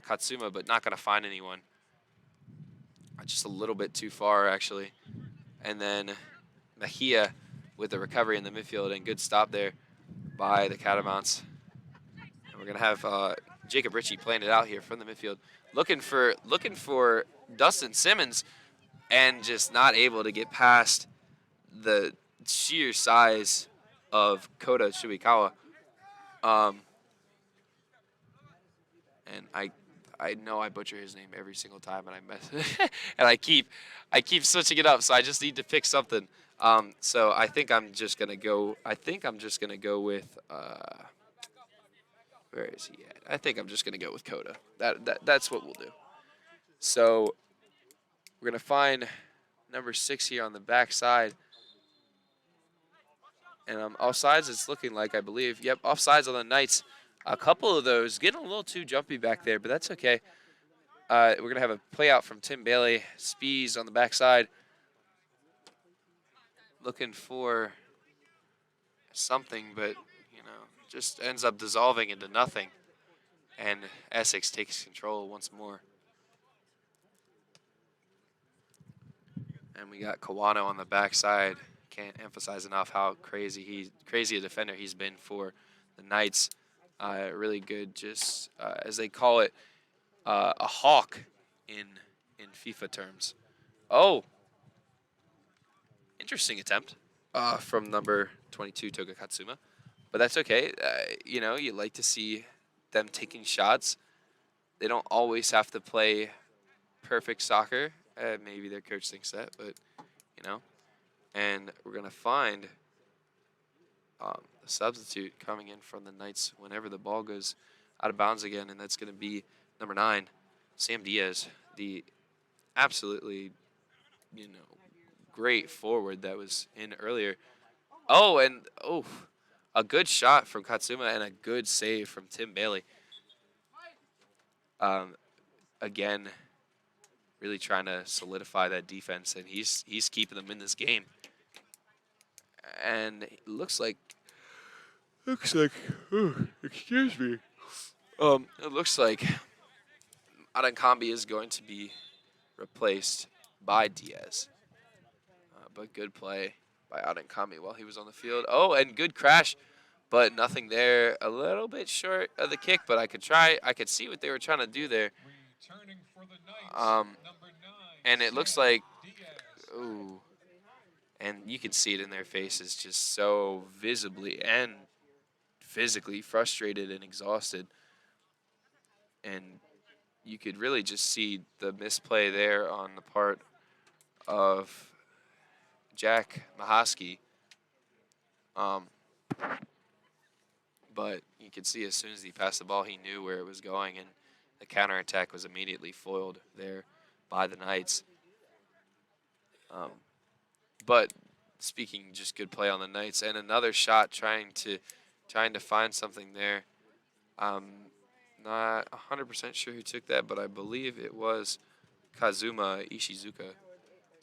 Speaker 1: Katsuma, but not going to find anyone. Just a little bit too far, actually. And then Mejia with the recovery in the midfield, and good stop there by the Catamounts. And we're going to have Jacob Ritchie playing it out here from the midfield, looking for Dustin Simmons, and just not able to get past the sheer size of Kota Shibikawa. And I know I butcher his name every single time, and I mess and I keep switching it up, so I just need to pick something. So I think I'm just gonna go with where is he at? I think I'm just gonna go with Kota. That's what we'll do. So we're gonna find number 6 here on the back side. And offsides, it's looking like, I believe. Yep, offsides on the Knights. A couple of those getting a little too jumpy back there, but that's okay. We're going to have a play out from Tim Bailey. Spees on the backside. Looking for something, but, just ends up dissolving into nothing. And Essex takes control once more. And we got Kawano on the backside. Can't emphasize enough how crazy a defender he's been for the Knights. Really good, just as they call it, a hawk in FIFA terms. Oh, interesting attempt from number 22 Toga Katsuma, but that's okay. You like to see them taking shots. They don't always have to play perfect soccer. Maybe their coach thinks that, but and we're gonna find a substitute coming in from the Knights whenever the ball goes out of bounds again, and that's gonna be number 9, Sam Diaz, the absolutely great forward that was in earlier. Oh, and a good shot from Katsuma and a good save from Tim Bailey. Again, really trying to solidify that defense, and he's keeping them in this game. And it looks like, excuse me. It looks like Adankambi is going to be replaced by Diaz. But good play by Adankambi while he was on the field. Oh, and good crash, but nothing there. A little bit short of the kick, but I could see what they were trying to do there.
Speaker 3: Returning for the Knights, number 9,
Speaker 1: And it looks like,
Speaker 3: Diaz.
Speaker 1: ooh, and you can see it in their faces, just so visibly and physically frustrated and exhausted. And you could really just see the misplay there on the part of Jack Mahaski. But you could see as soon as he passed the ball, he knew where it was going, and the counterattack was immediately foiled there by the Knights. But speaking, just good play on the Knights, and another shot trying to find something there. Not 100% sure who took that, but I believe it was Kazuma Ishizuka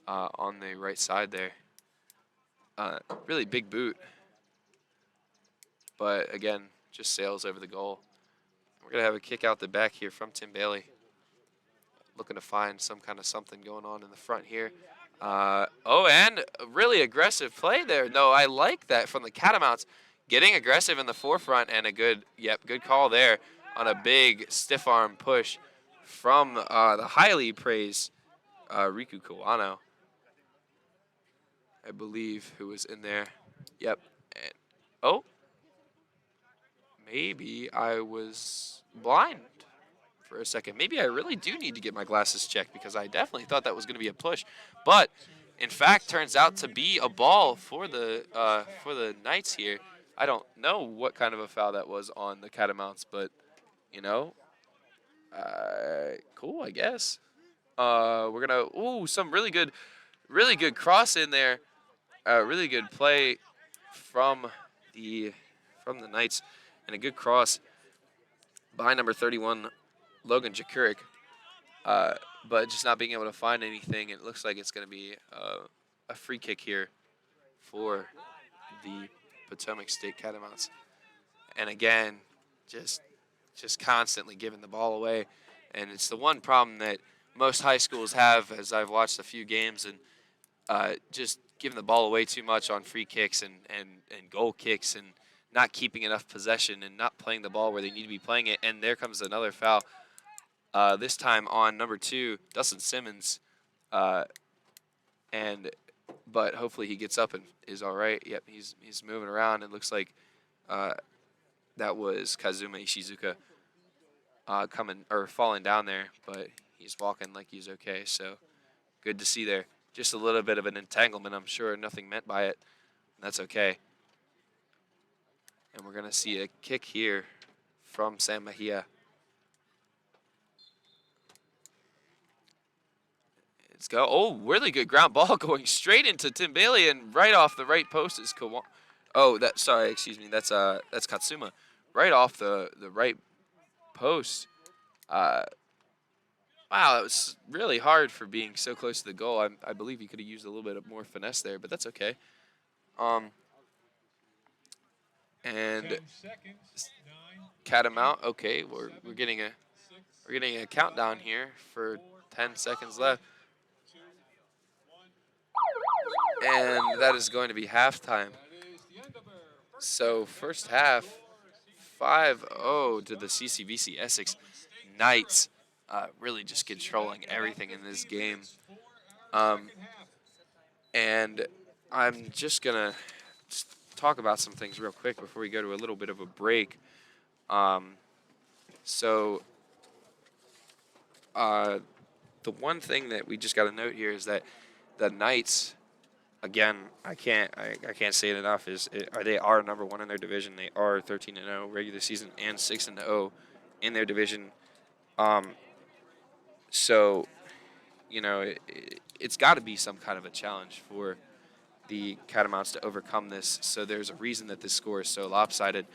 Speaker 1: on the right side there. Really big boot, but again, just sails over the goal. We're going to have a kick out the back here from Tim Bailey. Looking to find some kind of something going on in the front here. And a really aggressive play there. No, I like that from the Catamounts. Getting aggressive in the forefront, and a good call there on a big stiff arm push from the highly praised Riku Kawano, I believe, who was in there. Yep. And, maybe I was blind for a second. Maybe I really do need to get my glasses checked, because I definitely thought that was going to be a push. But, in fact, turns out to be a ball for the Knights here. I don't know what kind of a foul that was on the Catamounts, but, cool, I guess. We're going to, some really good cross in there. Really good play from the Knights, and a good cross by number 31, Logan Jakurik. But just not being able to find anything. It looks like it's going to be a free kick here for the Potomac State Catamounts. And again, just constantly giving the ball away. And it's the one problem that most high schools have, as I've watched a few games, and just giving the ball away too much on free kicks and goal kicks, and not keeping enough possession and not playing the ball where they need to be playing it. And there comes another foul, this time on number 2, Dustin Simmons. But hopefully he gets up and is all right. Yep, he's moving around. It looks like that was Kazuma Ishizuka falling down there, but he's walking like he's okay. So good to see there. Just a little bit of an entanglement, I'm sure. Nothing meant by it. And that's okay. And we're going to see a kick here from Sam Mejia. Let's go. Oh, really good ground ball going straight into Tim Bailey, and right off the right post is Kawan. Oh, excuse me. That's Katsuma right off the right post. Uh, wow, that was really hard for being so close to the goal. I believe he could have used a little bit of more finesse there, but that's okay. Um, and
Speaker 3: 10 seconds. 9,
Speaker 1: cat him
Speaker 3: 8,
Speaker 1: out. Okay, we're
Speaker 3: 7,
Speaker 1: getting a
Speaker 3: 6,
Speaker 1: we're getting a countdown
Speaker 3: 5,
Speaker 1: here for
Speaker 3: 4,
Speaker 1: 10 seconds
Speaker 3: 3,
Speaker 1: left,
Speaker 3: 2, 1.
Speaker 1: and that is going to be halftime.
Speaker 3: That is the end of our first
Speaker 1: So
Speaker 3: half.
Speaker 1: first
Speaker 3: Halftime
Speaker 1: half,
Speaker 3: score, CCVC
Speaker 1: 5-0 to the
Speaker 3: Essex 1,
Speaker 1: CCVC Essex
Speaker 3: Potomac State 0.
Speaker 1: Knights, really
Speaker 3: We'll
Speaker 1: just
Speaker 3: see you back
Speaker 1: controlling
Speaker 3: in about
Speaker 1: everything in this
Speaker 3: 15
Speaker 1: game.
Speaker 3: minutes for our
Speaker 1: Um,
Speaker 3: second half.
Speaker 1: and I'm just gonna talk about some things real quick before we go to a little bit of a break. Um, so the one thing that we just got to note here is that the Knights, again, I can't say it enough. They are number one in their division. They are 13-0 regular season and 6-0 in their division. Um, so it's got to be some kind of a challenge for the Catamounts to overcome this. So there's a reason that this score is so lopsided.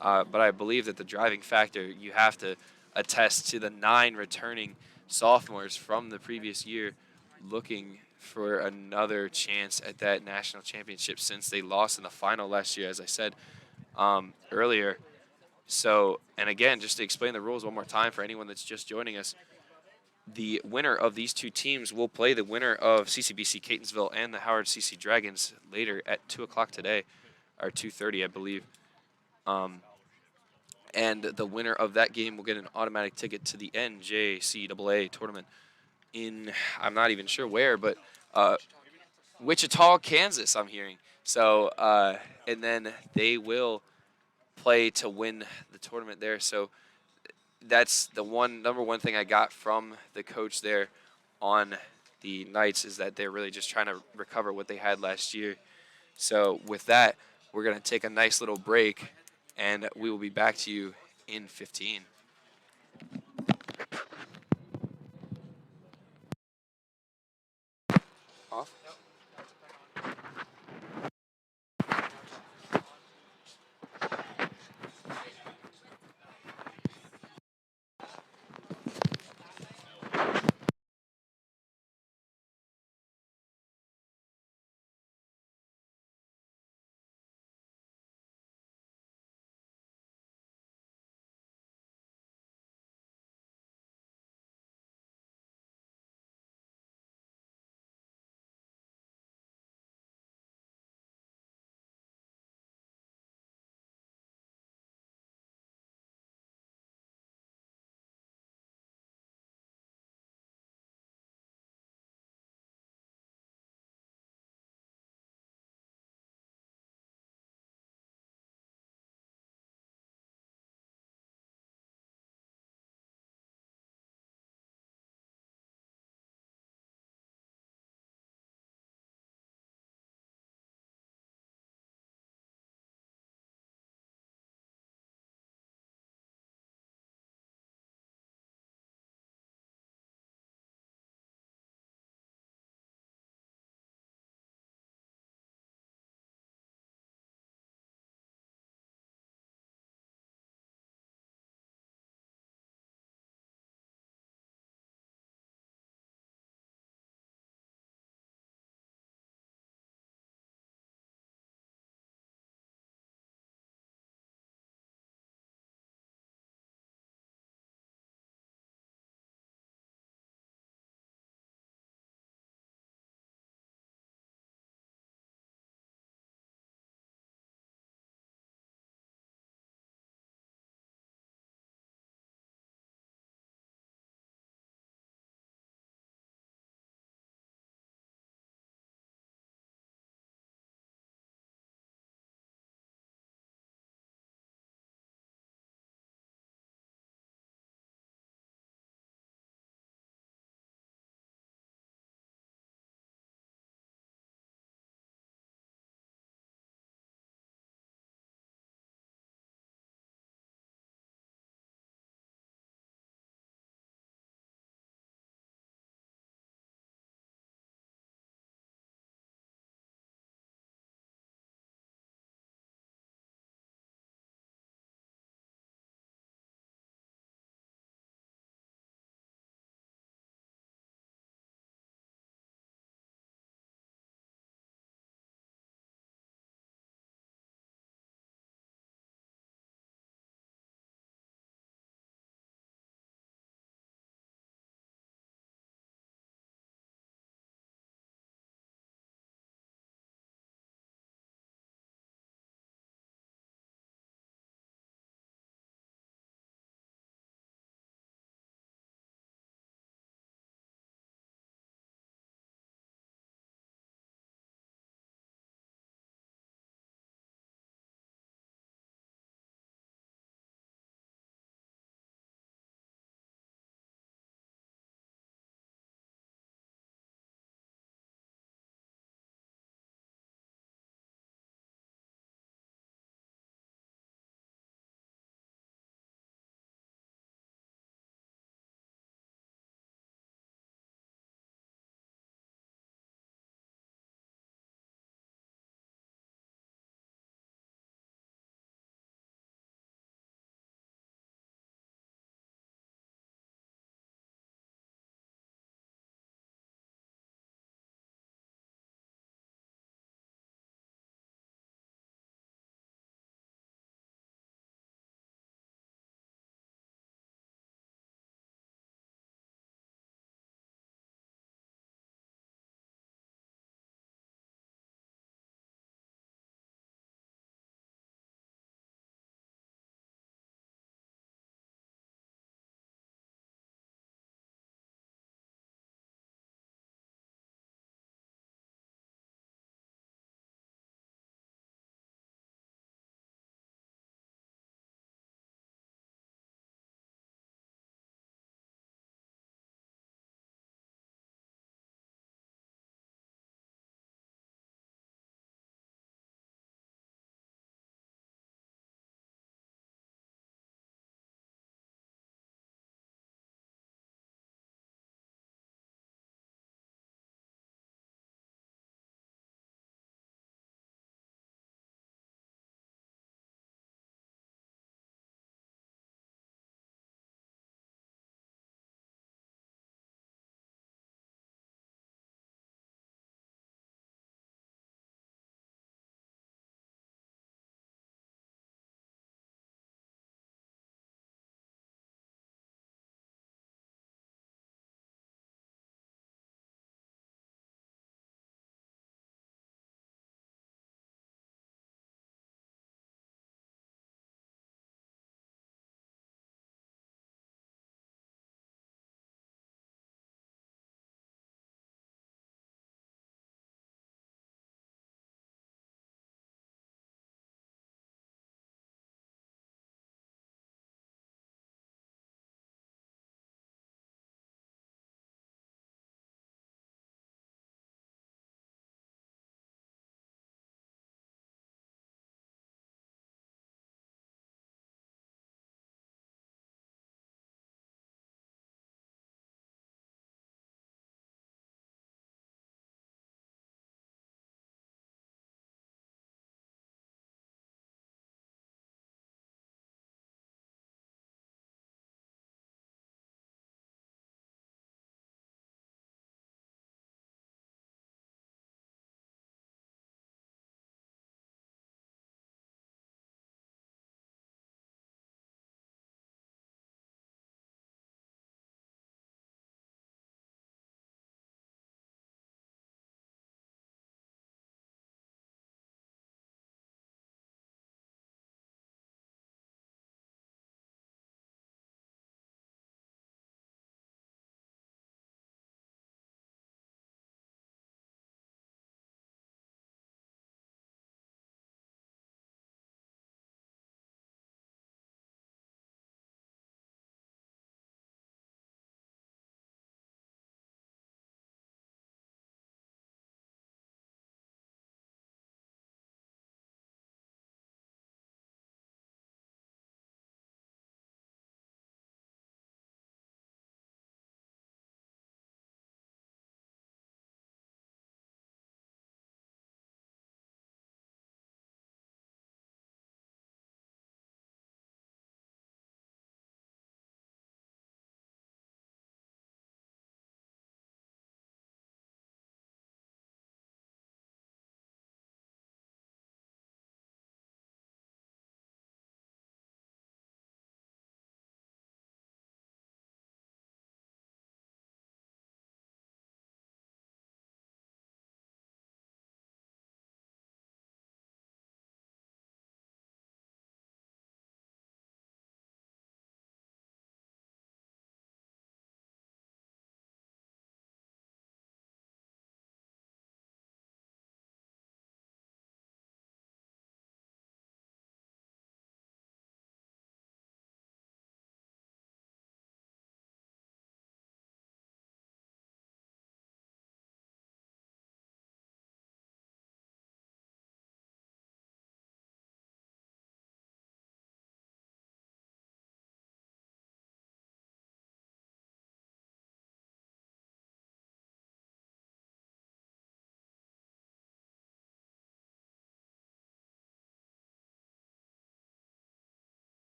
Speaker 1: But I believe that the driving factor, you have to attest to the 9 returning sophomores from the previous year looking for another chance at that national championship since they lost in the final last year, as I said earlier. So, and again, just to explain the rules one more time for anyone that's just joining us, the winner of these two teams will play the winner of CCBC Catonsville and the Howard CC Dragons later at 2 o'clock today, or 2:30, I believe. Um, and the winner of that game will get an automatic ticket to the NJCAA tournament in, I'm not even sure where, but Wichita, Kansas, I'm hearing. So, and then they will play to win the tournament there. So that's the number one thing I got from the coach there on the Knights is that they're really just trying to recover what they had last year. So with that, we're going to take a nice little break, and we will be back to you in 15. Off.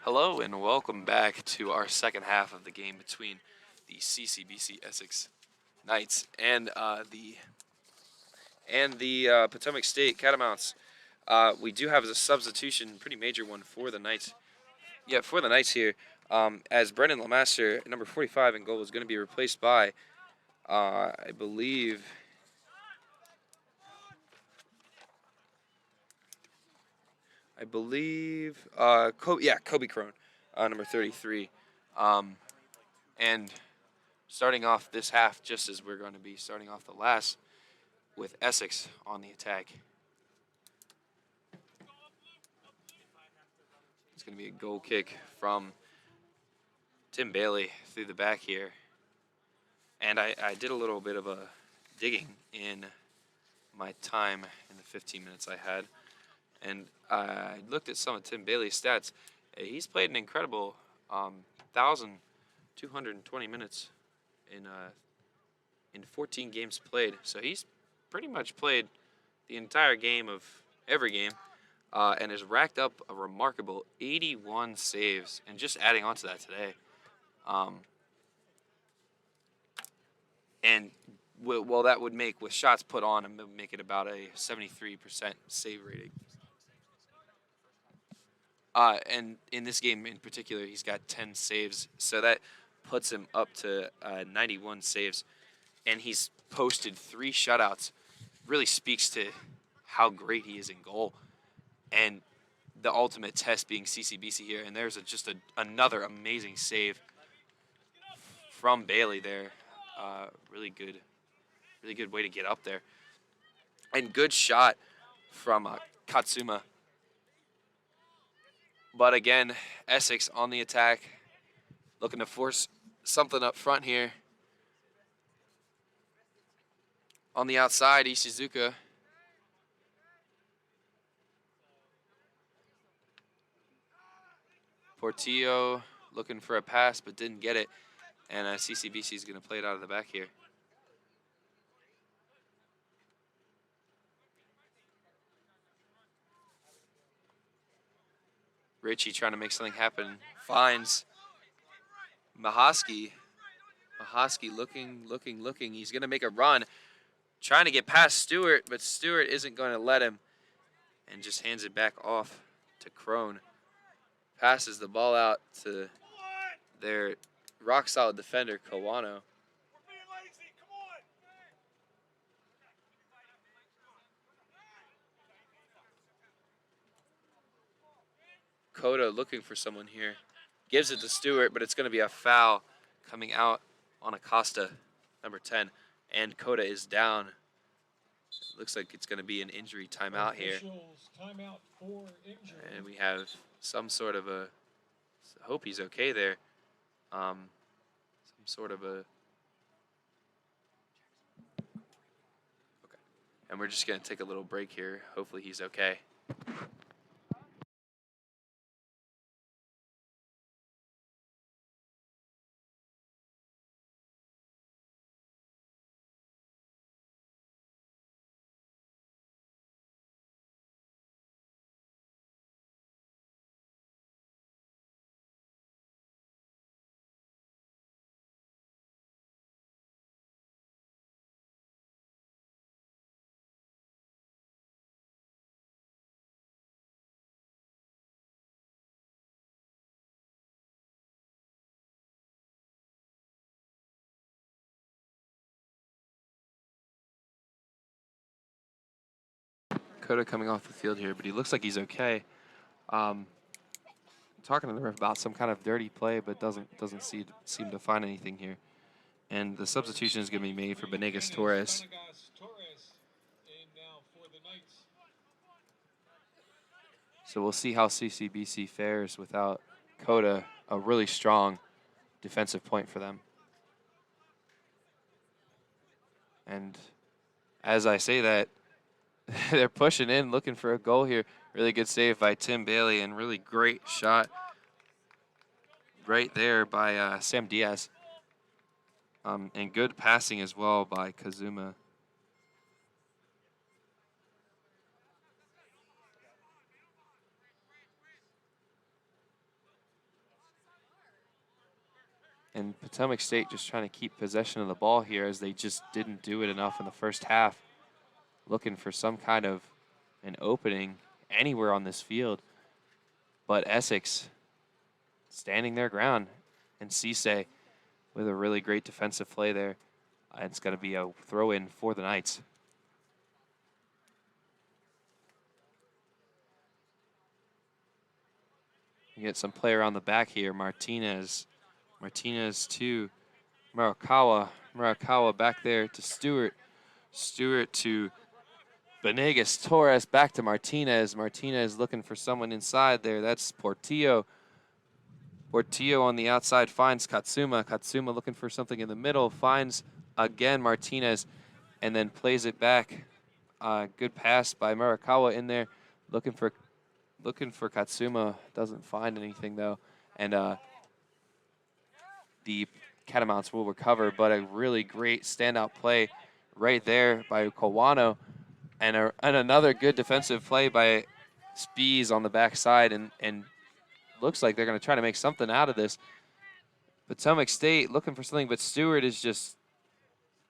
Speaker 1: Hello and welcome back to our second half of the game between the CCBC Essex Knights and the Potomac State Catamounts. We do have a substitution, pretty major one for the Knights. Yeah, for the Knights here, as Brendan Lamaster, number 45 in goal, is going to be replaced by, I believe, Kobe Crone, number 33. And starting off this half, just as we're going to be starting off the last, with Essex on the attack. It's going to be a goal kick from Tim Bailey through the back here. And I did a little bit of a digging in my time in the 15 minutes I had. And I looked at some of Tim Bailey's stats. He's played an incredible 1,220 minutes in 14 games played. So he's pretty much played the entire game of every game and has racked up a remarkable 81 saves. And just adding on to that today. And well, that would make, with shots put on him, make it about a 73% save rating. And in this game in particular, he's got 10 saves, so that puts him up to 91 saves. And he's posted 3 shutouts. Really speaks to how great he is in goal. And the ultimate test being CCBC here. And there's another amazing save from Bailey there. Really good way to get up there. And good shot from Katsuma. But again, Essex on the attack, looking to force something up front here. On the outside, Ishizuka. Portillo looking for a pass but didn't get it. And CCBC is going to play it out of the back here. Richie trying to make something happen. Finds Mahoski. Mahoski looking. He's going to make a run. Trying to get past Stewart, but Stewart isn't going to let him. And just hands it back off to Crone. Passes the ball out to their rock-solid defender, Kawano. Coda looking for someone here. Gives it to Stewart, but it's going to be a foul coming out on Acosta, number 10. And Coda is down. Looks like it's going to be an injury timeout here.
Speaker 3: Timeout for injury.
Speaker 1: And we have some sort of a, I hope he's okay there. Some sort of a, okay. And we're just going to take a little break here. Hopefully he's okay. Coda coming off the field here, but he looks like he's okay. Talking to the ref about some kind of dirty play, but doesn't seem to find anything here. And the substitution is going to be made for Benegas Torres. So we'll see how CCBC fares without Coda, a really strong defensive point for them. And as I say that, they're pushing in, looking for a goal here. Really good save by Tim Bailey and really great shot right there by Sam Diaz. And good passing as well by Kazuma. And Potomac State just trying to keep possession of the ball here as they just didn't do it enough in the first half. Looking for some kind of an opening anywhere on this field. But Essex standing their ground. And Cisse with a really great defensive play there. It's going to be a throw-in for the Knights. You get some player on the back here. Martinez to Murakawa. Murakawa back there to Stewart. Stewart to Benegas Torres. Back to Martinez. Martinez looking for someone inside there. That's Portillo. Portillo on the outside finds Katsuma. Katsuma looking for something in the middle. Finds again Martinez and then plays it back. Good pass by Murakawa in there. Looking for Katsuma. Doesn't find anything though. And the Catamounts will recover, but a really great standout play right there by Kawano, and another good defensive play by Spees on the backside, and looks like they're going to try to make something out of this. Potomac State looking for something, but Stewart is just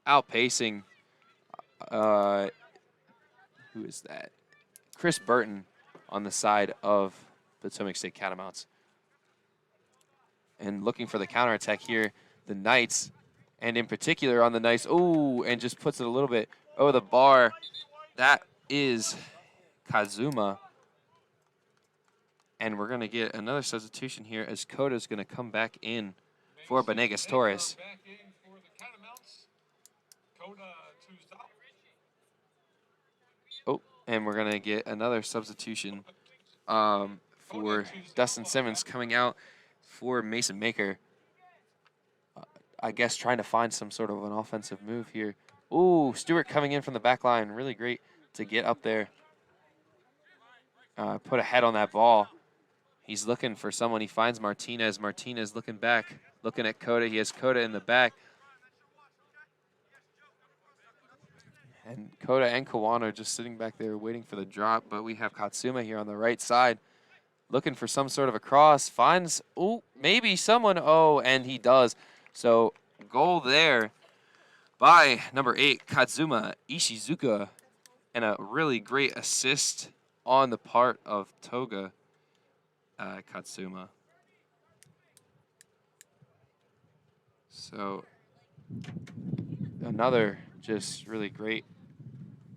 Speaker 1: outpacing, who is that? Chris Burton on the side of Potomac State Catamounts. And looking for the counterattack here, the Knights, and in particular on the Knights, ooh, and just puts it a little bit over the bar. That is Kazuma. And we're going to get another substitution here as Koda's going to come back in for Benegas Torres.
Speaker 3: Back in for the Catamounts. Coda to stop.
Speaker 1: Oh, and we're going to get another substitution for Dustin Simmons coming out for Mason Maker. I guess trying to find some sort of an offensive move here. Ooh, Stewart coming in from the back line. Really great to get up there. Put a head on that ball. He's looking for someone. He finds Martinez. Martinez looking back, looking at Coda. He has Coda in the back. And Coda and Kawano are just sitting back there waiting for the drop, but we have Katsuma here on the right side looking for some sort of a cross. Finds, ooh, maybe someone. Oh, and he does. So goal there by number 8, Katsuma Ishizuka, and a really great assist on the part of Toga Katsuma. So another just really great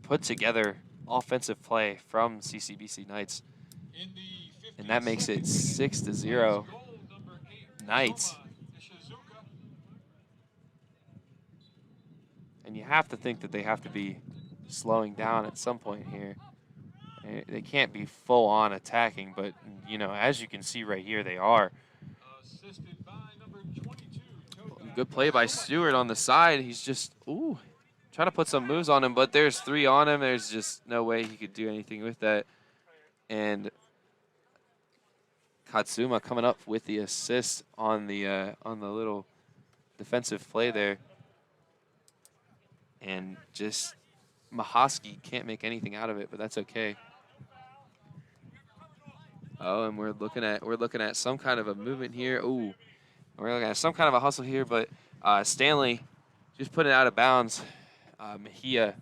Speaker 1: put together offensive play from CCBC Knights. And that makes it 6-0 Knights. And you have to think that they have to be slowing down at some point here. They can't be full on attacking, but you know, as you can see right here, they are. Good play by Stewart on the side. He's just, ooh, trying to put some moves on him, but there's 3 on him. There's just no way he could do anything with that. And Katsuma coming up with the assist on the little defensive play there. And just Mahoski can't make anything out of it, but that's okay. Oh, and we're looking at some kind of a movement here. Ooh, we're looking at some kind of a hustle here, but Stanley just put it out of bounds. Mejia,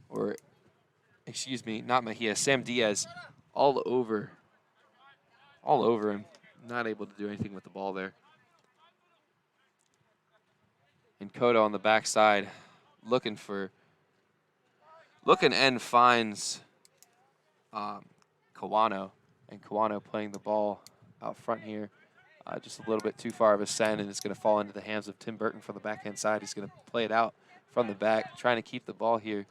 Speaker 1: or excuse me, not Mejia, Sam Diaz, all over him. Not able to do anything with the ball there. And Koda on the backside, looking and finds Kawano, and Kawano playing the ball out front here. Just a little bit too far of a send, and it's going to fall into the hands of Tim Burton from the backhand side. He's going to play it out from the back, trying to keep the ball here.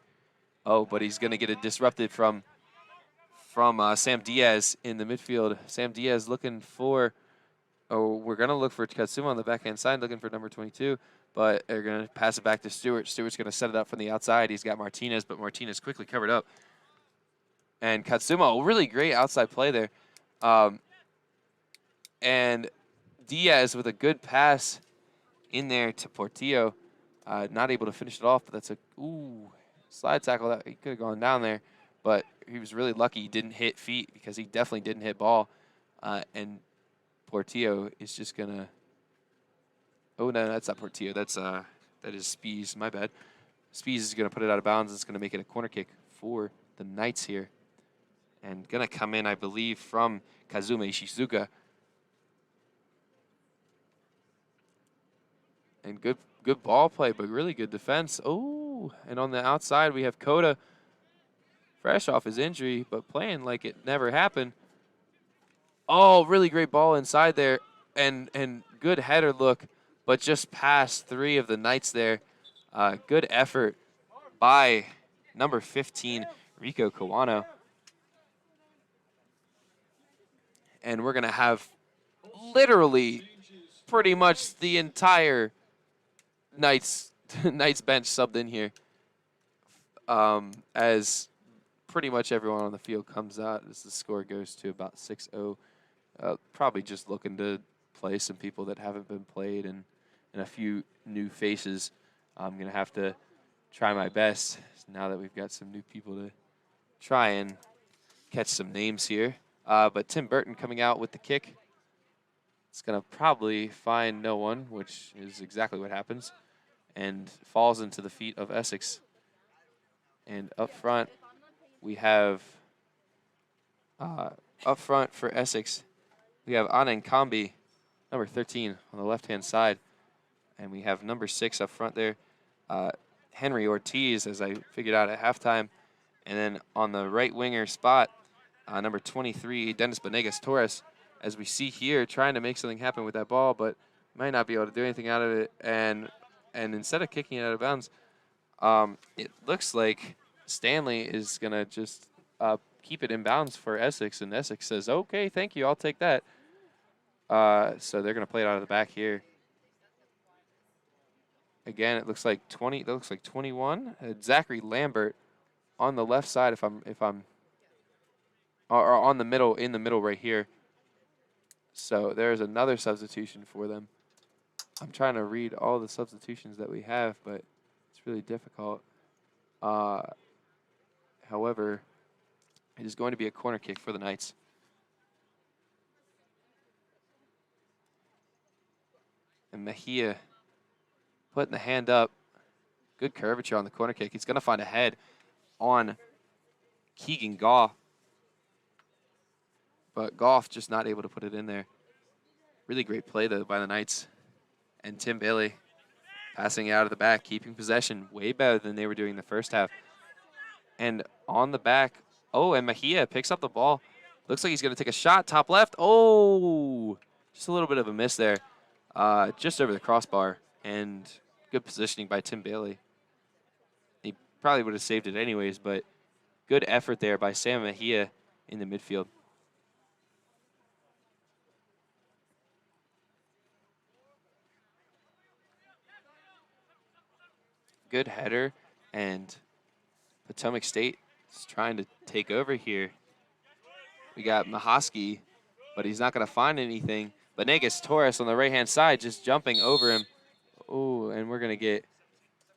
Speaker 1: Oh, but he's going to get it disrupted from Sam Diaz in the midfield. Sam Diaz looking for, we're going to look for Katsuma on the backhand side, looking for number 22, but they're going to pass it back to Stewart. Stewart's going to set it up from the outside. He's got Martinez, but Martinez quickly covered up. And Katsuma, a really great outside play there. And Diaz with a good pass in there to Portillo. Not able to finish it off, but that's a slide tackle. That he could have gone down there, but he was really lucky he didn't hit feet, because he definitely didn't hit ball. And Portillo is just going to Oh no, that's not Portillo. That is Spees. My bad. Spees is gonna put it out of bounds. It's gonna make it a corner kick for the Knights here, and gonna come in, I believe, from Kazuma Ishizuka. And good ball play, but really good defense. Oh, and on the outside we have Koda, fresh off his injury, but playing like it never happened. Oh, really great ball inside there, and good header look, but just past 3 of the Knights there. Good effort by number 15, Rico Kawano. And we're going to have literally pretty much the entire Knights Knights bench subbed in here, as pretty much everyone on the field comes out as the score goes to about 6-0. Probably just looking to play some people that haven't been played and a few new faces. I'm going to have to try my best now that we've got some new people to try and catch some names here. But Tim Burton coming out with the kick. It's going to probably find no one, which is exactly what happens, and falls into the feet of Essex. And up front, we have, up front for Essex, we have Anand Kambi, number 13 on the left-hand side. And we have number 6 up front there, Henry Ortiz, as I figured out at halftime. And then on the right winger spot, number 23, Dennis Benegas Torres, as we see here, trying to make something happen with that ball, but might not be able to do anything out of it. And instead of kicking it out of bounds, it looks like Stanley is going to just keep it in bounds for Essex. And Essex says, okay, thank you, I'll take that. So they're going to play it out of the back here. Again, it looks like 20. That looks like 21. Zachary Lambert on the left side. If I'm, or on the middle, in the middle right here. So there's another substitution for them. I'm trying to read all the substitutions that we have, but it's really difficult. However, it is going to be a corner kick for the Knights. And Mejia putting the hand up. Good curvature on the corner kick. He's going to find a head on Keegan Goff. But Goff just not able to put it in there. Really great play, though, by the Knights. And Tim Bailey passing it out of the back, keeping possession way better than they were doing the first half. And on the back, oh, and Mejia picks up the ball. Looks like he's going to take a shot, top left. Oh, just a little bit of a miss there. Just over the crossbar. And good positioning by Tim Bailey. He probably would have saved it anyways, but good effort there by Sam Mejia in the midfield. Good header, and Potomac State is trying to take over here. We got Mahoski, but he's not going to find anything. Benegas Torres on the right-hand side just jumping over him. Oh, and we're going to get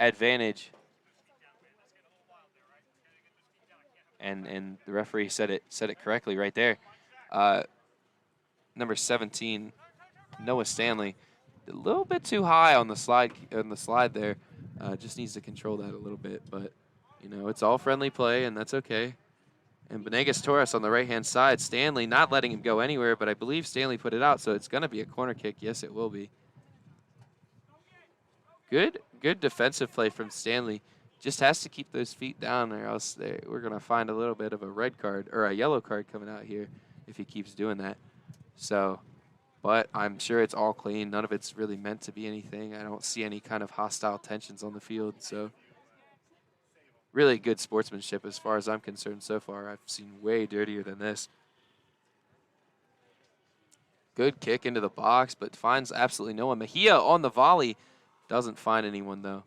Speaker 1: advantage. And the referee said it correctly right there. Number 17, Noah Stanley, a little bit too high on the slide there. Just needs to control that a little bit, but you know, it's all friendly play, and that's okay. And Benegas Torres on the right-hand side. Stanley not letting him go anywhere, but I believe Stanley put it out, so it's going to be a corner kick. Yes, it will be. Good defensive play from Stanley. Just has to keep those feet down, or else we're going to find a little bit of a red card or a yellow card coming out here if he keeps doing that. So, but I'm sure it's all clean. None of it's really meant to be anything. I don't see any kind of hostile tensions on the field, so really good sportsmanship as far as I'm concerned so far. I've seen way dirtier than this. Good kick into the box, but finds absolutely no one. Mejia on the volley. Doesn't find anyone, though.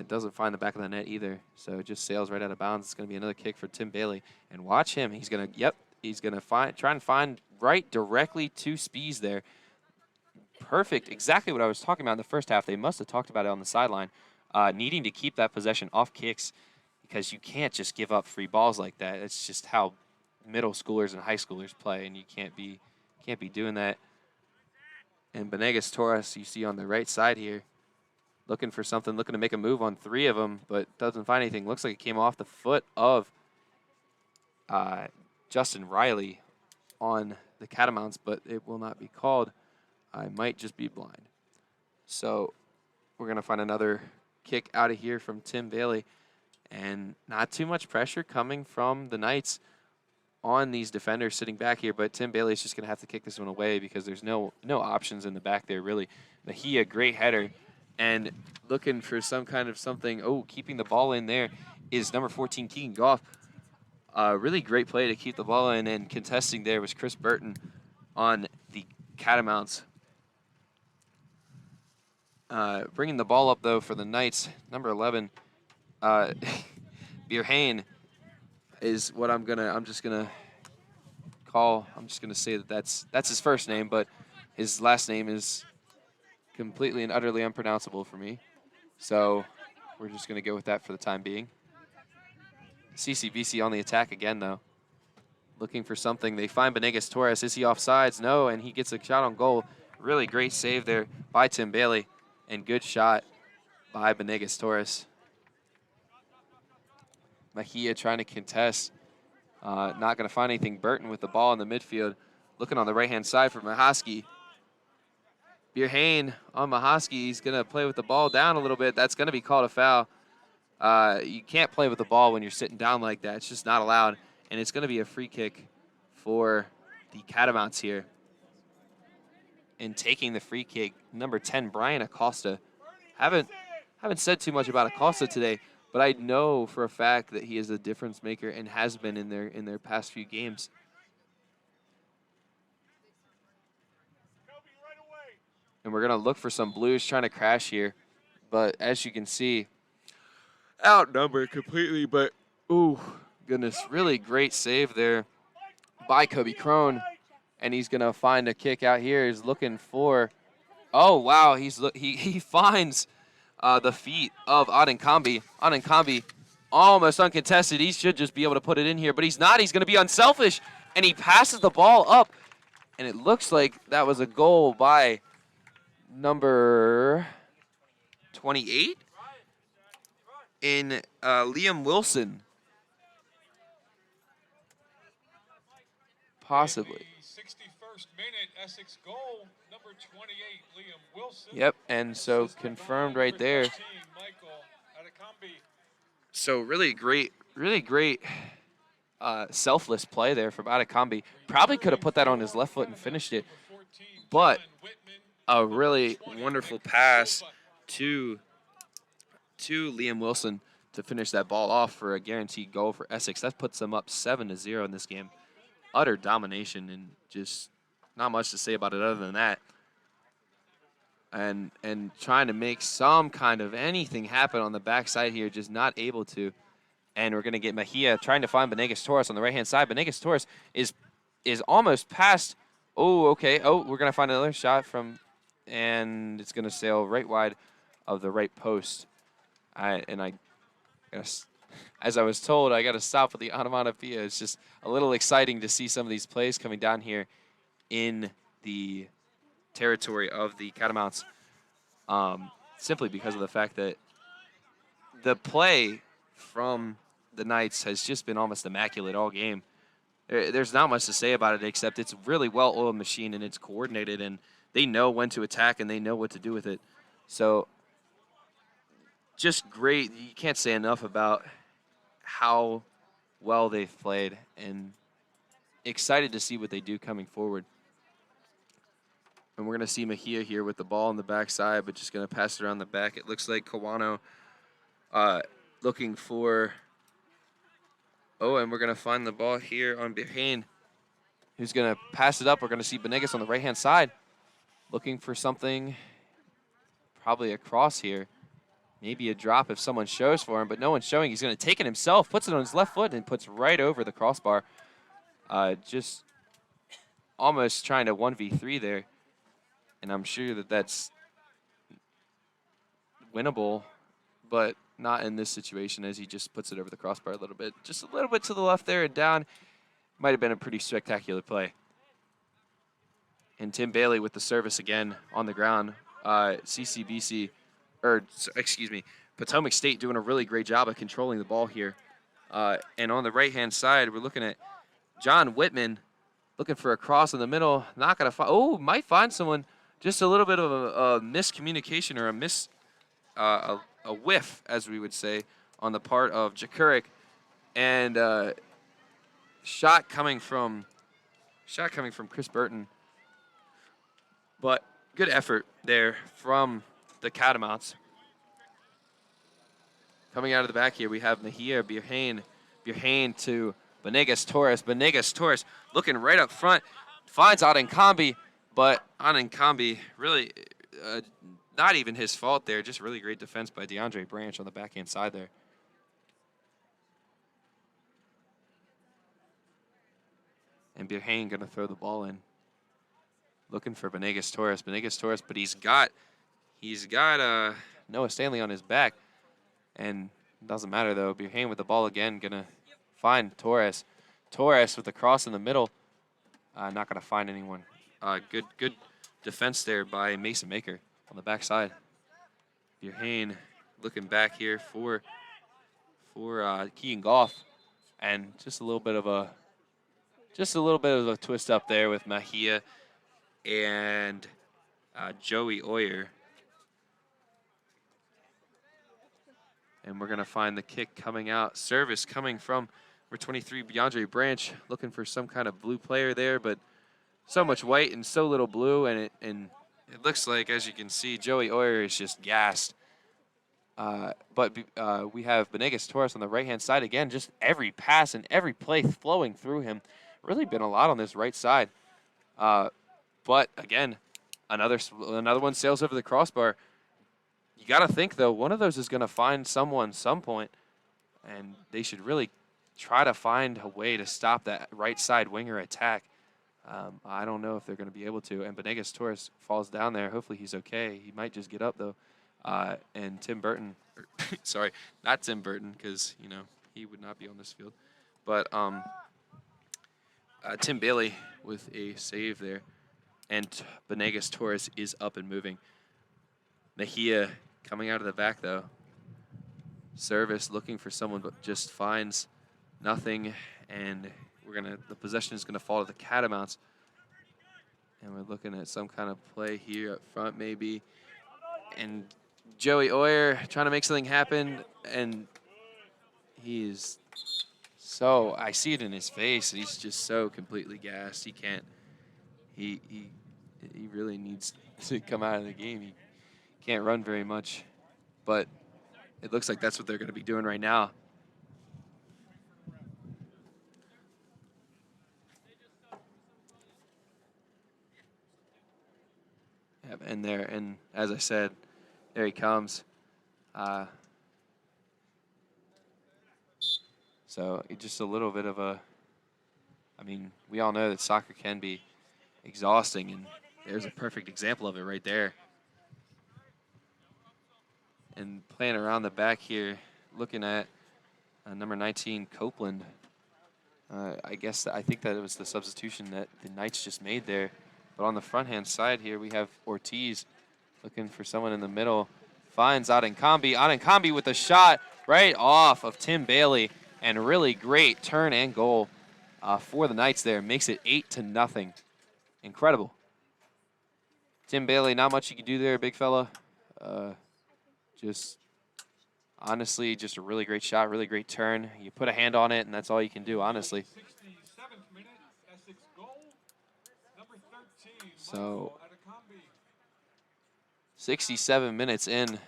Speaker 1: Doesn't find the back of the net either. So it just sails right out of bounds. It's going to be another kick for Tim Bailey. And watch him. He's going to, he's going to try and find right directly to Spees there. Perfect. Exactly what I was talking about in the first half. They must have talked about it on the sideline. Needing to keep that possession off kicks, because you can't just give up free balls like that. It's just how middle schoolers and high schoolers play, and you can't be doing that. And Benegas Torres, you see on the right side here, looking for something, looking to make a move on 3 of them, but doesn't find anything. Looks like it came off the foot of Justin Riley on the Catamounts, but it will not be called. I might just be blind. So we're going to find another kick out of here from Tim Bailey. And not too much pressure coming from the Knights on these defenders sitting back here, but Tim Bailey's just going to have to kick this one away because there's no options in the back there, really. Mejia, great header, and looking for some kind of something. Oh, keeping the ball in there is number 14, Keegan Goff. Really great play to keep the ball in, and contesting there was Chris Burton on the Catamounts. Bringing the ball up, though, for the Knights, number 11, Bierhain is what I'm just gonna say that's his first name, but his last name is completely and utterly unpronounceable for me. So we're just gonna go with that for the time being. CCBC on the attack again, though. Looking for something. They find Benegas Torres. Is he offsides? No, and he gets a shot on goal. Really great save there by Tim Bailey, and good shot by Benegas Torres. Mejia trying to contest. Not going to find anything. Burton with the ball in the midfield. Looking on the right-hand side for Mahaski. Bierhain on Mahaski. He's going to play with the ball down a little bit. That's going to be called a foul. You can't play with the ball when you're sitting down like that. It's just not allowed. And it's going to be a free kick for the Catamounts here. And taking the free kick, number 10, Brian Acosta. Haven't said too much about Acosta today, but I know for a fact that he is a difference maker and has been in their past few games. And we're going to look for some Blues trying to crash here. But as you can see, outnumbered completely. But, ooh, goodness, really great save there by Kobe Crone. And he's going to find a kick out here. He's looking for, oh, wow, he finds the feet of Adenkambi. Adenkambi almost uncontested. He should just be able to put it in here, but he's not. He's going to be unselfish, and he passes the ball up. And it looks like that was a goal by number 28 in Liam Wilson. Possibly.
Speaker 3: 61st minute, Essex goal, number 28, Liam Wilson.
Speaker 1: Yep, and so confirmed right there. So really great selfless play there from Adekambi. Probably could have put that on his left foot and finished it, but a really wonderful pass to Liam Wilson to finish that ball off for a guaranteed goal for Essex. That puts them up 7-0 in this game. Utter domination, and just not much to say about it other than that. And trying to make some kind of anything happen on the backside here, just not able to. And we're going to get Mejia trying to find Benegas Torres on the right-hand side. Benegas Torres is almost past. Oh, okay. Oh, we're going to find another shot from, and it's going to sail right wide of the right post. I guess, as I was told, I got to stop with the onomatopoeia. It's just a little exciting to see some of these plays coming down here in the territory of the Catamounts, simply because of the fact that the play from the Knights has just been almost immaculate all game. There's not much to say about it except it's a really well-oiled machine, and it's coordinated, and they know when to attack and they know what to do with it. So just great. You can't say enough about how well they've played, and excited to see what they do coming forward. And we're going to see Mejia here with the ball on the backside, but just going to pass it around the back. It looks like Kawano looking for, and we're going to find the ball here on Bierhain, who's going to pass it up. We're going to see Benegas on the right-hand side looking for something, probably a cross here. Maybe a drop if someone shows for him, but no one's showing. He's going to take it himself, puts it on his left foot, and puts right over the crossbar. Just almost trying to 1v3 there. And I'm sure that that's winnable, but not in this situation as he just puts it over the crossbar a little bit. Just a little bit to the left there and down. Might have been a pretty spectacular play. And Tim Bailey with the service again on the ground. CCBC, or excuse me, Potomac State doing a really great job of controlling the ball here. And on the right-hand side, we're looking at John Whitman looking for a cross in the middle. Not going to find. Oh, might find someone. Just a little bit of a miscommunication or a whiff, as we would say, on the part of Jakurik. And shot coming from Chris Burton. But good effort there from the Catamounts. Coming out of the back here, we have Mejia Birhane to Benegas Torres. Benegas Torres looking right up front, finds Adenkambi, but Adenkambi really not even his fault there. Just really great defense by DeAndre Branch on the backhand side there. And Birhane going to throw the ball in. Looking for Benegas Torres, but he's got Noah Stanley on his back. And it doesn't matter, though. Birhane with the ball again, going to find Torres. Torres with the cross in the middle. Not going to find anyone. Good defense there by Mason Maker on the backside. Birhane looking back here for Keegan Goff. And just a little bit of a twist up there with Mejia and Joey Oyer. And we're going to find the kick coming out. Service coming from number 23, DeAndre Branch, looking for some kind of blue player there, but so much white and so little blue, and it looks like, as you can see, Joey Oyer is just gassed. But we have Benegas Torres on the right-hand side again, just every pass and every play flowing through him. Really been a lot on this right side. But again, another one sails over the crossbar. You got to think, though, one of those is going to find someone some point, and they should really try to find a way to stop that right side winger attack. I don't know if they're going to be able to. And Benegas Torres falls down there. Hopefully he's okay. He might just get up, though. And Tim Burton, sorry, not Tim Burton, because, you know, he would not be on this field. But Tim Bailey with a save there. And Benegas Torres is up and moving. Mejia coming out of the back, though. Service looking for someone, but just finds nothing. And the possession is gonna fall to the Catamounts. And we're looking at some kind of play here up front, maybe. And Joey Oyer trying to make something happen, and he's so, I see it in his face. He's just so completely gassed. He can't. He really needs to come out of the game. He can't run very much, but it looks like that's what they're going to be doing right now. Yep, and as I said, there he comes. So just a little bit of a, I mean, we all know that soccer can be exhausting, and there's a perfect example of it right there. And playing around the back here, looking at number 19, Copeland. I think that it was the substitution that the Knights just made there. But on the front-hand side here, we have Ortiz looking for someone in the middle. Finds Adenkambi. Adenkambi with a shot right off of Tim Bailey. And really great turn and goal for the Knights there. Makes it 8-0. Incredible. Tim Bailey, not much you can do there, big fella. Just honestly, just a really great shot, really great turn. You put a hand on it, and that's all you can do, honestly.
Speaker 3: 67th minute, Essex goal, number 13,
Speaker 1: so,
Speaker 3: Adenkambi.
Speaker 1: 67 minutes in,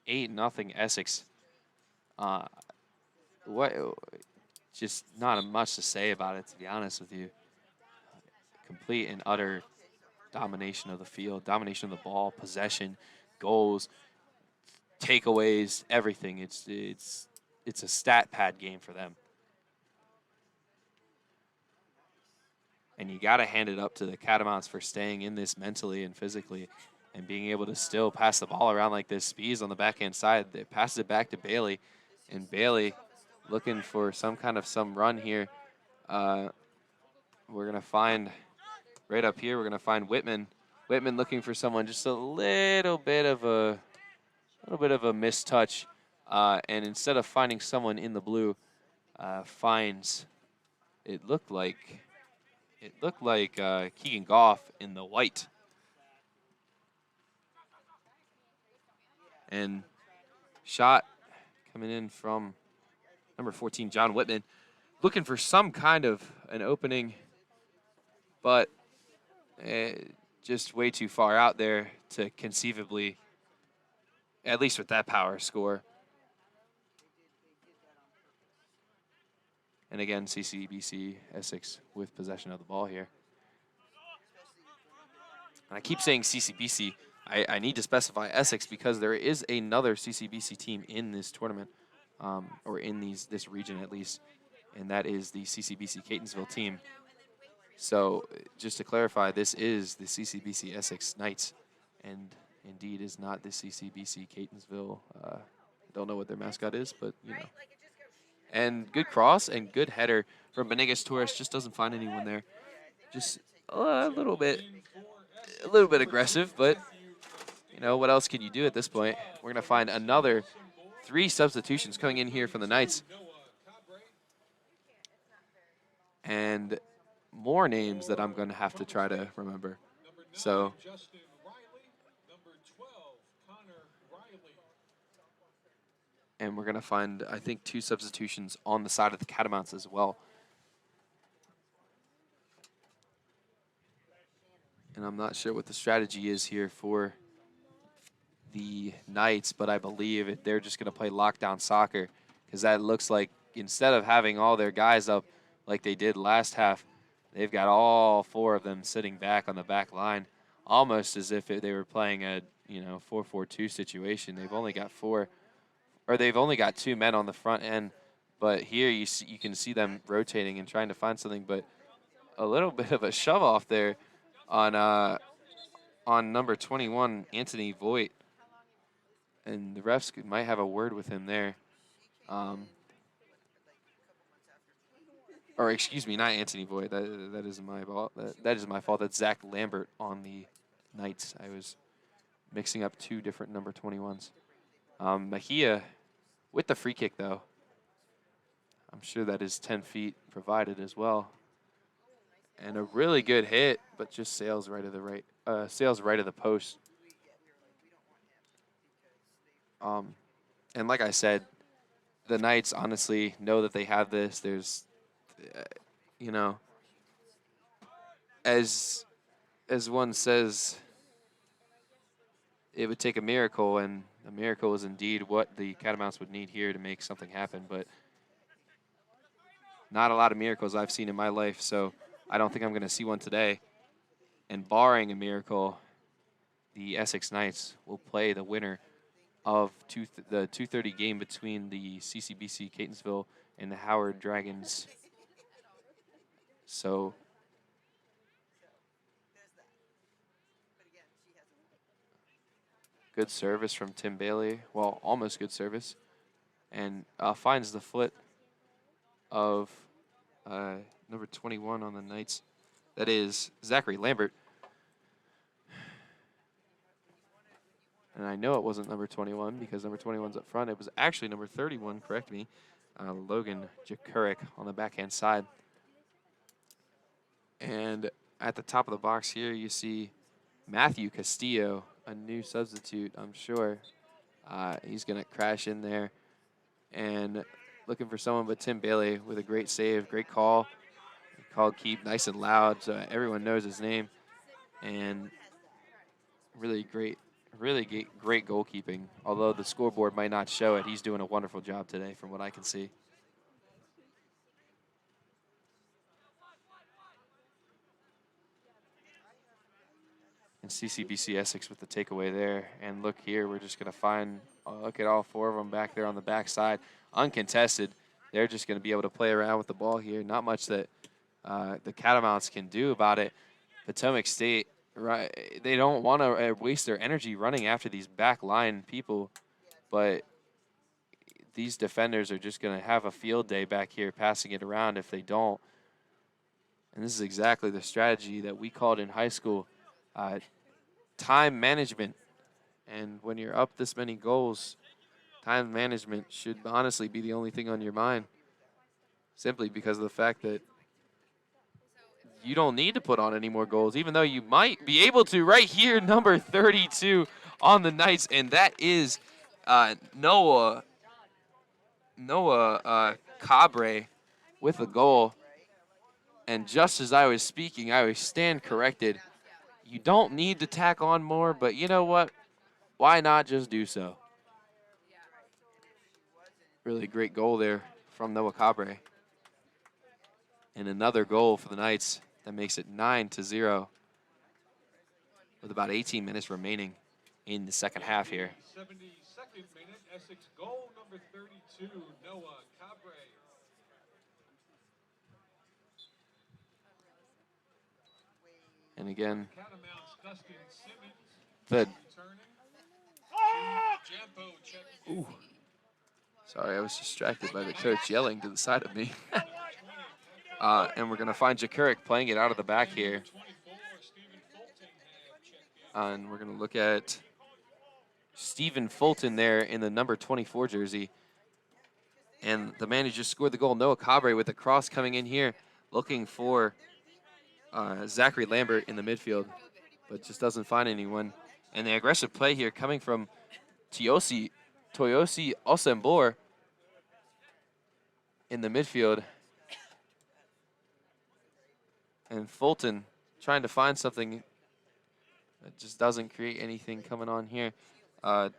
Speaker 1: 8-0 Essex. Just not much to say about it, to be honest with you. Complete and utter domination of the field, domination of the ball, possession, goals, takeaways, everything. It's a stat pad game for them. And you got to hand it up to the Catamounts for staying in this mentally and physically and being able to still pass the ball around like this. Spees on the backhand side. They passes it back to Bailey, and Bailey looking for some run here. We're going to find right up here, we're going to find Whitman. Whitman looking for someone just a little bit of a missed touch, and instead of finding someone in the blue, finds it looked like Keegan Goff in the white, and shot coming in from number 14, John Whitman, looking for some kind of an opening, but just way too far out there to conceivably, at least with that power, score. And again, CCBC Essex with possession of the ball here. And I keep saying CCBC. I need to specify Essex because there is another CCBC team in this tournament, or in this region at least, and that is the CCBC Catonsville team. So just to clarify, this is the CCBC Essex Knights, and indeed is not the CCBC Catonsville. I don't know what their mascot is, but you know. And good cross and good header from Benegas Torres. Just doesn't find anyone there. Just a little bit aggressive, but you know what else can you do at this point? We're gonna find another 3 substitutions coming in here from the Knights, and more names that I'm gonna have to try to remember. So. And we're going to find, I think, 2 substitutions on the side of the Catamounts as well. And I'm not sure what the strategy is here for the Knights, but I believe they're just going to play lockdown soccer, because that looks like instead of having all their guys up like they did last half, they've got all 4 of them sitting back on the back line, almost as if they were playing a 4-4-2 situation. They've only got 2 men on the front end, but here you can see them rotating and trying to find something, but a little bit of a shove off there on number 21, Anthony Voigt, and the refs might have a word with him there. Or excuse me, not Anthony Voigt. That is my fault. That is my fault. That's Zach Lambert on the Knights. I was mixing up 2 different number 21s. Mejia with the free kick, though. I'm sure that is 10 feet provided as well. And a really good hit, but just sails right of the post. And like I said, the Knights honestly know that they have this. There's, as one says, it would take a miracle, and a miracle is indeed what the Catamounts would need here to make something happen. But not a lot of miracles I've seen in my life, so I don't think I'm going to see one today. And barring a miracle, the Essex Knights will play the winner of the 2:30 game between the CCBC Catonsville and the Howard Dragons. So good service from Tim Bailey. Well, almost good service. And finds the foot of number 21 on the Knights. That is Zachary Lambert. And I know it wasn't number 21 because number 21's up front. It was actually number 31, correct me, Logan Jakurik on the backhand side. And at the top of the box here, you see Matthew Castillo, a new substitute, I'm sure. He's going to crash in there. And looking for someone but Tim Bailey with a great save, great call. Called keep nice and loud so everyone knows his name. And really great goalkeeping. Although the scoreboard might not show it, he's doing a wonderful job today from what I can see. And CCBC Essex with the takeaway there. And look here, we're just going to find, look at all 4 of them back there on the backside. Uncontested. They're just going to be able to play around with the ball here. Not much that the Catamounts can do about it. Potomac State, right? They don't want to waste their energy running after these back line people, but these defenders are just going to have a field day back here passing it around if they don't. And this is exactly the strategy that we called in high school, time management. And when you're up this many goals, time management should honestly be the only thing on your mind, simply because of the fact that you don't need to put on any more goals, even though you might be able to right here, number 32 on the Knights, and that is Noah Cabre with a goal. And just as I was speaking, I was stand corrected. You don't need to tack on more, but you know what? Why not just do so? Really great goal there from Noah Cabre. And another goal for the Knights that makes it 9-0 with about 18 minutes remaining in the second half here.
Speaker 3: 72nd minute, Essex goal number 32, Noah Cabre.
Speaker 1: And again,
Speaker 3: Catamounts, Dustin Simmons
Speaker 1: the
Speaker 3: returning. Jampo checking.
Speaker 1: sorry, I was distracted by the coach yelling to the side of me. And we're going to find Jakurik playing it out of the back here. And we're going to look at Stephen Fulton there in the number 24 jersey. And the man who just scored the goal, Noah Cabre, with the cross coming in here, looking for Zachary Lambert in the midfield, but just doesn't find anyone. And the aggressive play here coming from Toyosi Osembor in the midfield. And Fulton trying to find something that just doesn't create anything coming on here.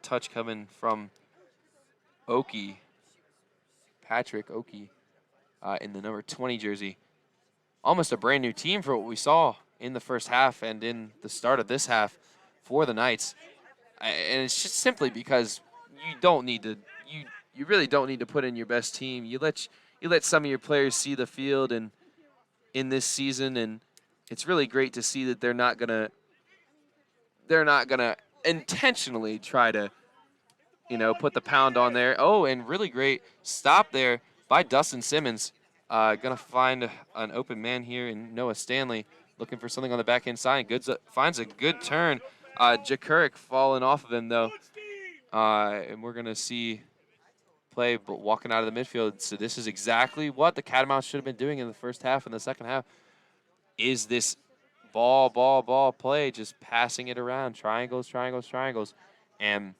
Speaker 1: Touch coming from Oki, Patrick Oki, in the number 20 jersey. Almost a brand new team for what we saw in the first half and in the start of this half for the Knights. And it's just simply because you don't need to, you really don't need to put in your best team. You let some of your players see the field and in this season, and it's really great to see that they're not gonna intentionally try to, put the pound on there. Oh, and really great stop there by Dustin Simmons. Gonna find an open man here in Noah Stanley, looking for something on the backhand side. Finds a good turn. Jakurik falling off of him though, and we're gonna see play, but walking out of the midfield. So this is exactly what the Catamounts should have been doing in the first half and the second half. Is this ball play, just passing it around, triangles, and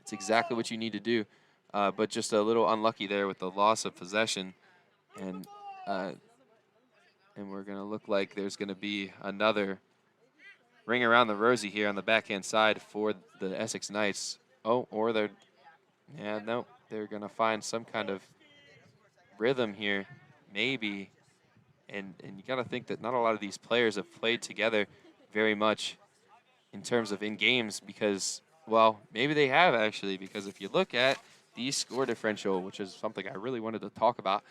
Speaker 1: it's exactly what you need to do. But just a little unlucky there with the loss of possession, and we're gonna look like there's gonna be another ring around the rosy here on the backhand side for the Essex Knights. Oh, or they're gonna find some kind of rhythm here, maybe. And you got to think that not a lot of these players have played together very much in terms of in games because, well, maybe they have actually, because if you look at the score differential, which is something I really wanted to talk about,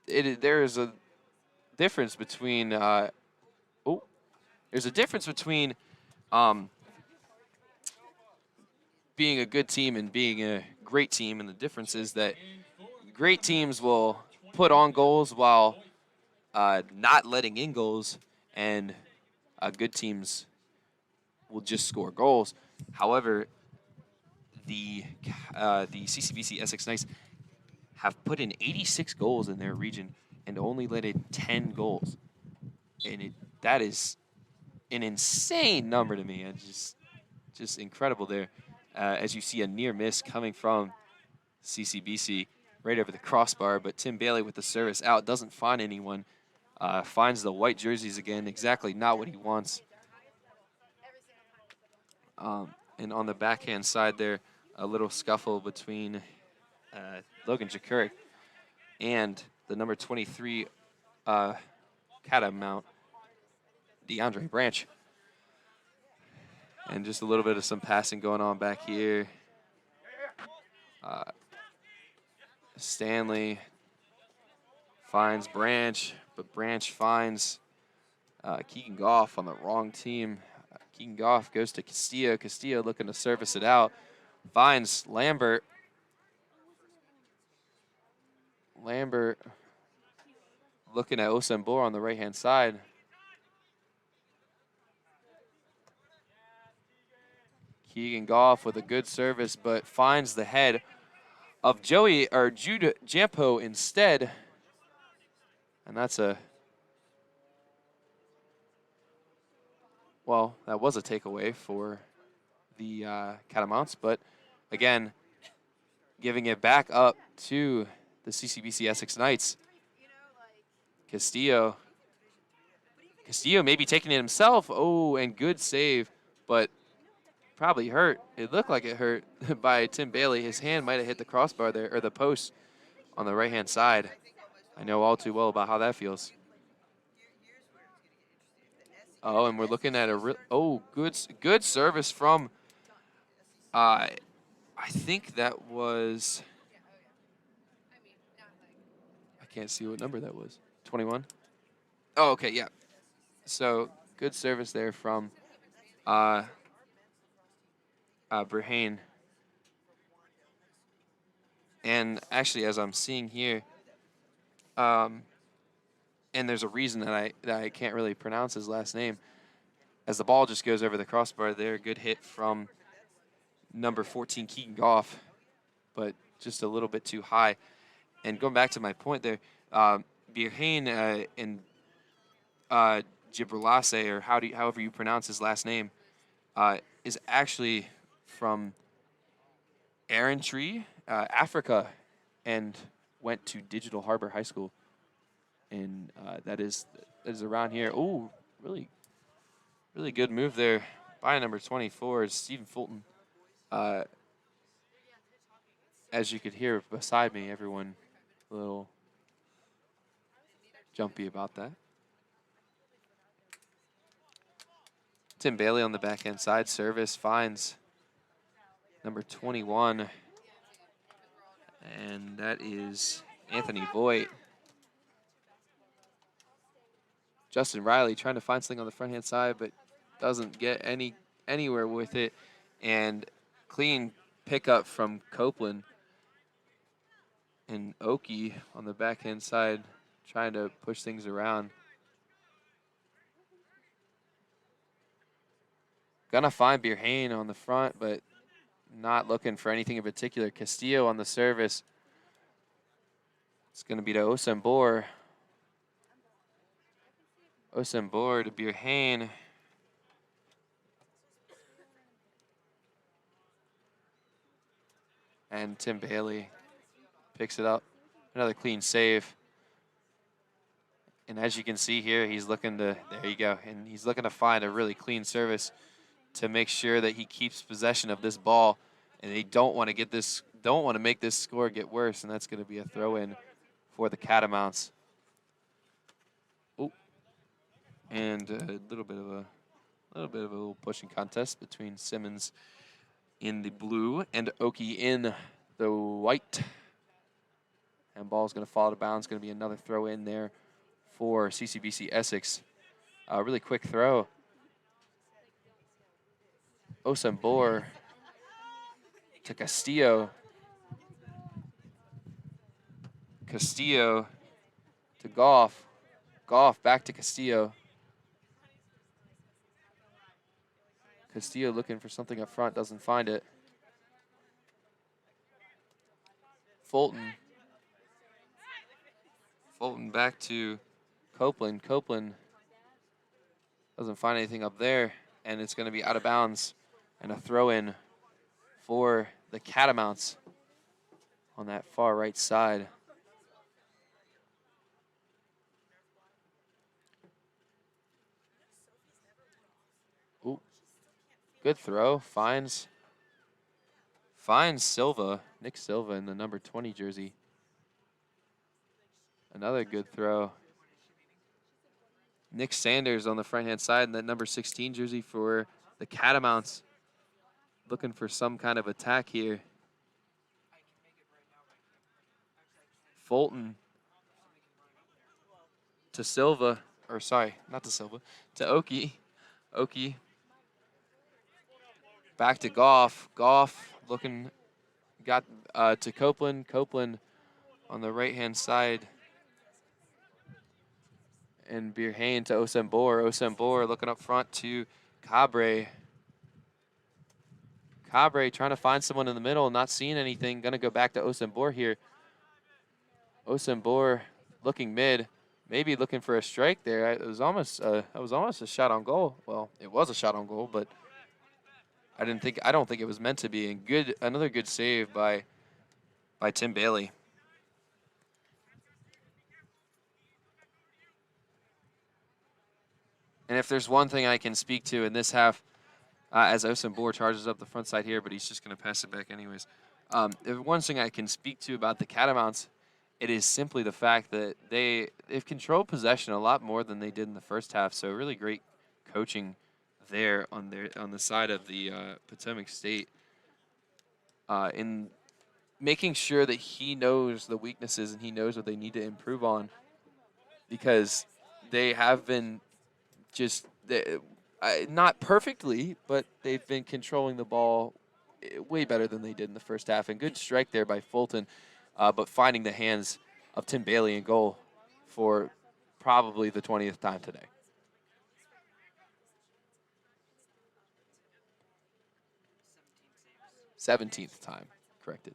Speaker 1: there is a difference between there's a difference between being a good team and being a great team, and the difference is that great teams will put on goals while not letting in goals, and good teams will just score goals. However, the CCBC Essex Knights have put in 86 goals in their region and only let in 10 goals, and that is an insane number to me. And just incredible there, as you see a near miss coming from CCBC right over the crossbar, but Tim Bailey with the service out doesn't find anyone. Finds the white jerseys again, exactly not what he wants. And on the backhand side there, a little scuffle between Logan Jakurik and the number 23 Catamount, DeAndre Branch. And just a little bit of some passing going on back here. Stanley finds Branch, but Branch finds Keegan Goff on the wrong team. Keegan Goff goes to Castillo. Castillo looking to service it out. Finds Lambert. Lambert looking at Osembor on the right-hand side. Keegan Goff with a good service, but finds the head of Jude Jampo instead. And that's well, that was a takeaway for the Catamounts, but again, giving it back up to the CCBC Essex Knights. Castillo maybe taking it himself. Oh, and good save, but probably hurt. It looked like it hurt by Tim Bailey. His hand might have hit the crossbar there, or the post on the right-hand side. I know all too well about how that feels. Oh, and we're looking at good service from, I think that was, I can't see what number that was. 21? Oh, okay, yeah. So good service there from Brehane. And actually, as I'm seeing here, and there's a reason that I can't really pronounce his last name, as the ball just goes over the crossbar there. Good hit from number 14, Keegan Goff, but just a little bit too high. And going back to my point there, Birhane and Gibralase, or however you pronounce his last name, is actually from Tree, Africa, and went to Digital Harbor High School, and that is around here. Oh, really good move there by number 24, Stephen Fulton. As you could hear beside me, everyone a little jumpy about that. Tim Bailey on the backhand side service finds number 21, and that is Anthony Voigt. Justin Riley trying to find something on the front-hand side, but doesn't get anywhere with it. And clean pickup from Copeland. And Oki on the backhand side trying to push things around. Gonna find Birhane on the front, but not looking for anything in particular. Castillo on the service. It's gonna be to Osembor. Osembor to Birhane. And Tim Bailey picks it up. Another clean save. And as you can see here, he's looking to, there you go, and he's looking to find a really clean service to make sure that he keeps possession of this ball. And they don't want to make this score get worse, and that's going to be a throw-in for the Catamounts. Oh, and a little bit of a pushing contest between Simmons in the blue and Oki in the white. And ball's going to fall out of bounds. Going to be another throw in there for CCBC Essex. A really quick throw. Osembor to Castillo. Castillo to Goff. Goff back to Castillo. Castillo looking for something up front, doesn't find it. Fulton back to Copeland. Copeland doesn't find anything up there, and it's going to be out of bounds and a throw-in for the Catamounts on that far right side. Ooh, good throw. Finds Silva, Nick Silva in the number 20 jersey. Another good throw. Nick Sanders on the front-hand side in that number 16 jersey for the Catamounts. Looking for some kind of attack here. Fulton to Silva, or sorry, not to Silva, to Oki. Oki back to Goff. Goff looking, got to Copeland. Copeland on the right-hand side. And Birhain to Osembor. Osembor looking up front to Cabre. Cabre trying to find someone in the middle, not seeing anything. Going to go back to Osembor here. Osembor looking mid, maybe looking for a strike there. It was almost a shot on goal. Well, it was a shot on goal, but I don't think it was meant to be. And another good save by Tim Bailey. And if there's one thing I can speak to in this half, as Osembor charges up the front side here, but he's just going to pass it back anyways. If one thing I can speak to about the Catamounts, it is simply the fact that they've controlled possession a lot more than they did in the first half. So really great coaching there on the side of the Potomac State in making sure that he knows the weaknesses and he knows what they need to improve on, because they have been just not perfectly, but they've been controlling the ball way better than they did in the first half. And good strike there by Fulton, but finding the hands of Tim Bailey in goal for probably the 20th time today. 17th time, corrected.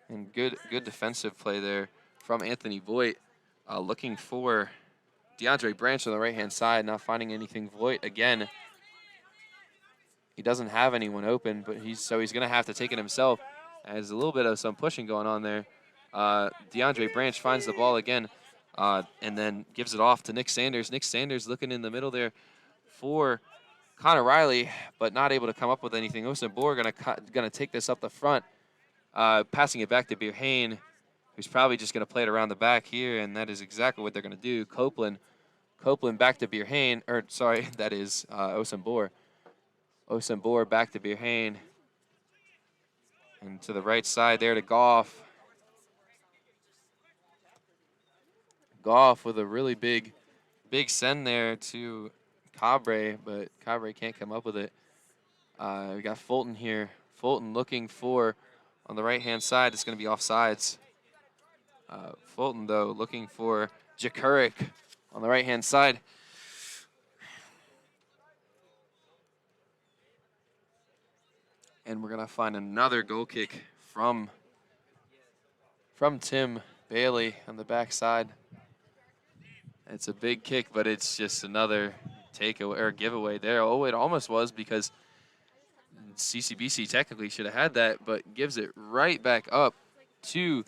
Speaker 1: And good defensive play there from Anthony Voigt, looking for DeAndre Branch on the right-hand side, not finding anything. Voigt again. He doesn't have anyone open, but he's going to have to take it himself. There's a little bit of some pushing going on there. DeAndre Branch finds the ball again, and then gives it off to Nick Sanders. Nick Sanders looking in the middle there for Connor Riley, but not able to come up with anything. Osembor gonna take this up the front, passing it back to Birhain, who's probably just gonna play it around the back here, and that is exactly what they're gonna do. Copeland back to Birhain, or sorry, that is Osembor. Osembor back to Birhain, and to the right side there to Goff. Goff with a really big send there to Cabre, but Cabre can't come up with it. We got Fulton here. Fulton looking for, on the right-hand side, it's going to be offsides. Fulton, though, looking for Jakurik on the right-hand side. And we're going to find another goal kick from Tim Bailey on the backside. It's a big kick, but it's just another takeaway or giveaway there. Oh, it almost was, because CCBC technically should have had that, but gives it right back up to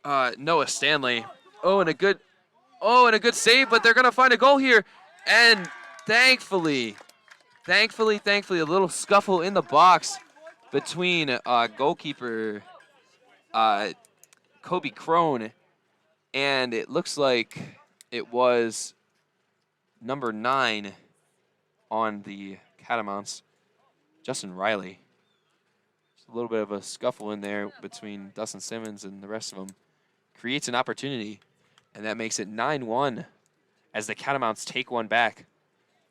Speaker 1: Noah Stanley. Oh, and a good save, but they're gonna find a goal here, and thankfully, a little scuffle in the box between goalkeeper Kobe Crone, and it looks like it was number 9 on the Catamounts, Justin Riley. Just a little bit of a scuffle in there between Dustin Simmons and the rest of them. Creates an opportunity, and that makes it 9-1 as the Catamounts take one back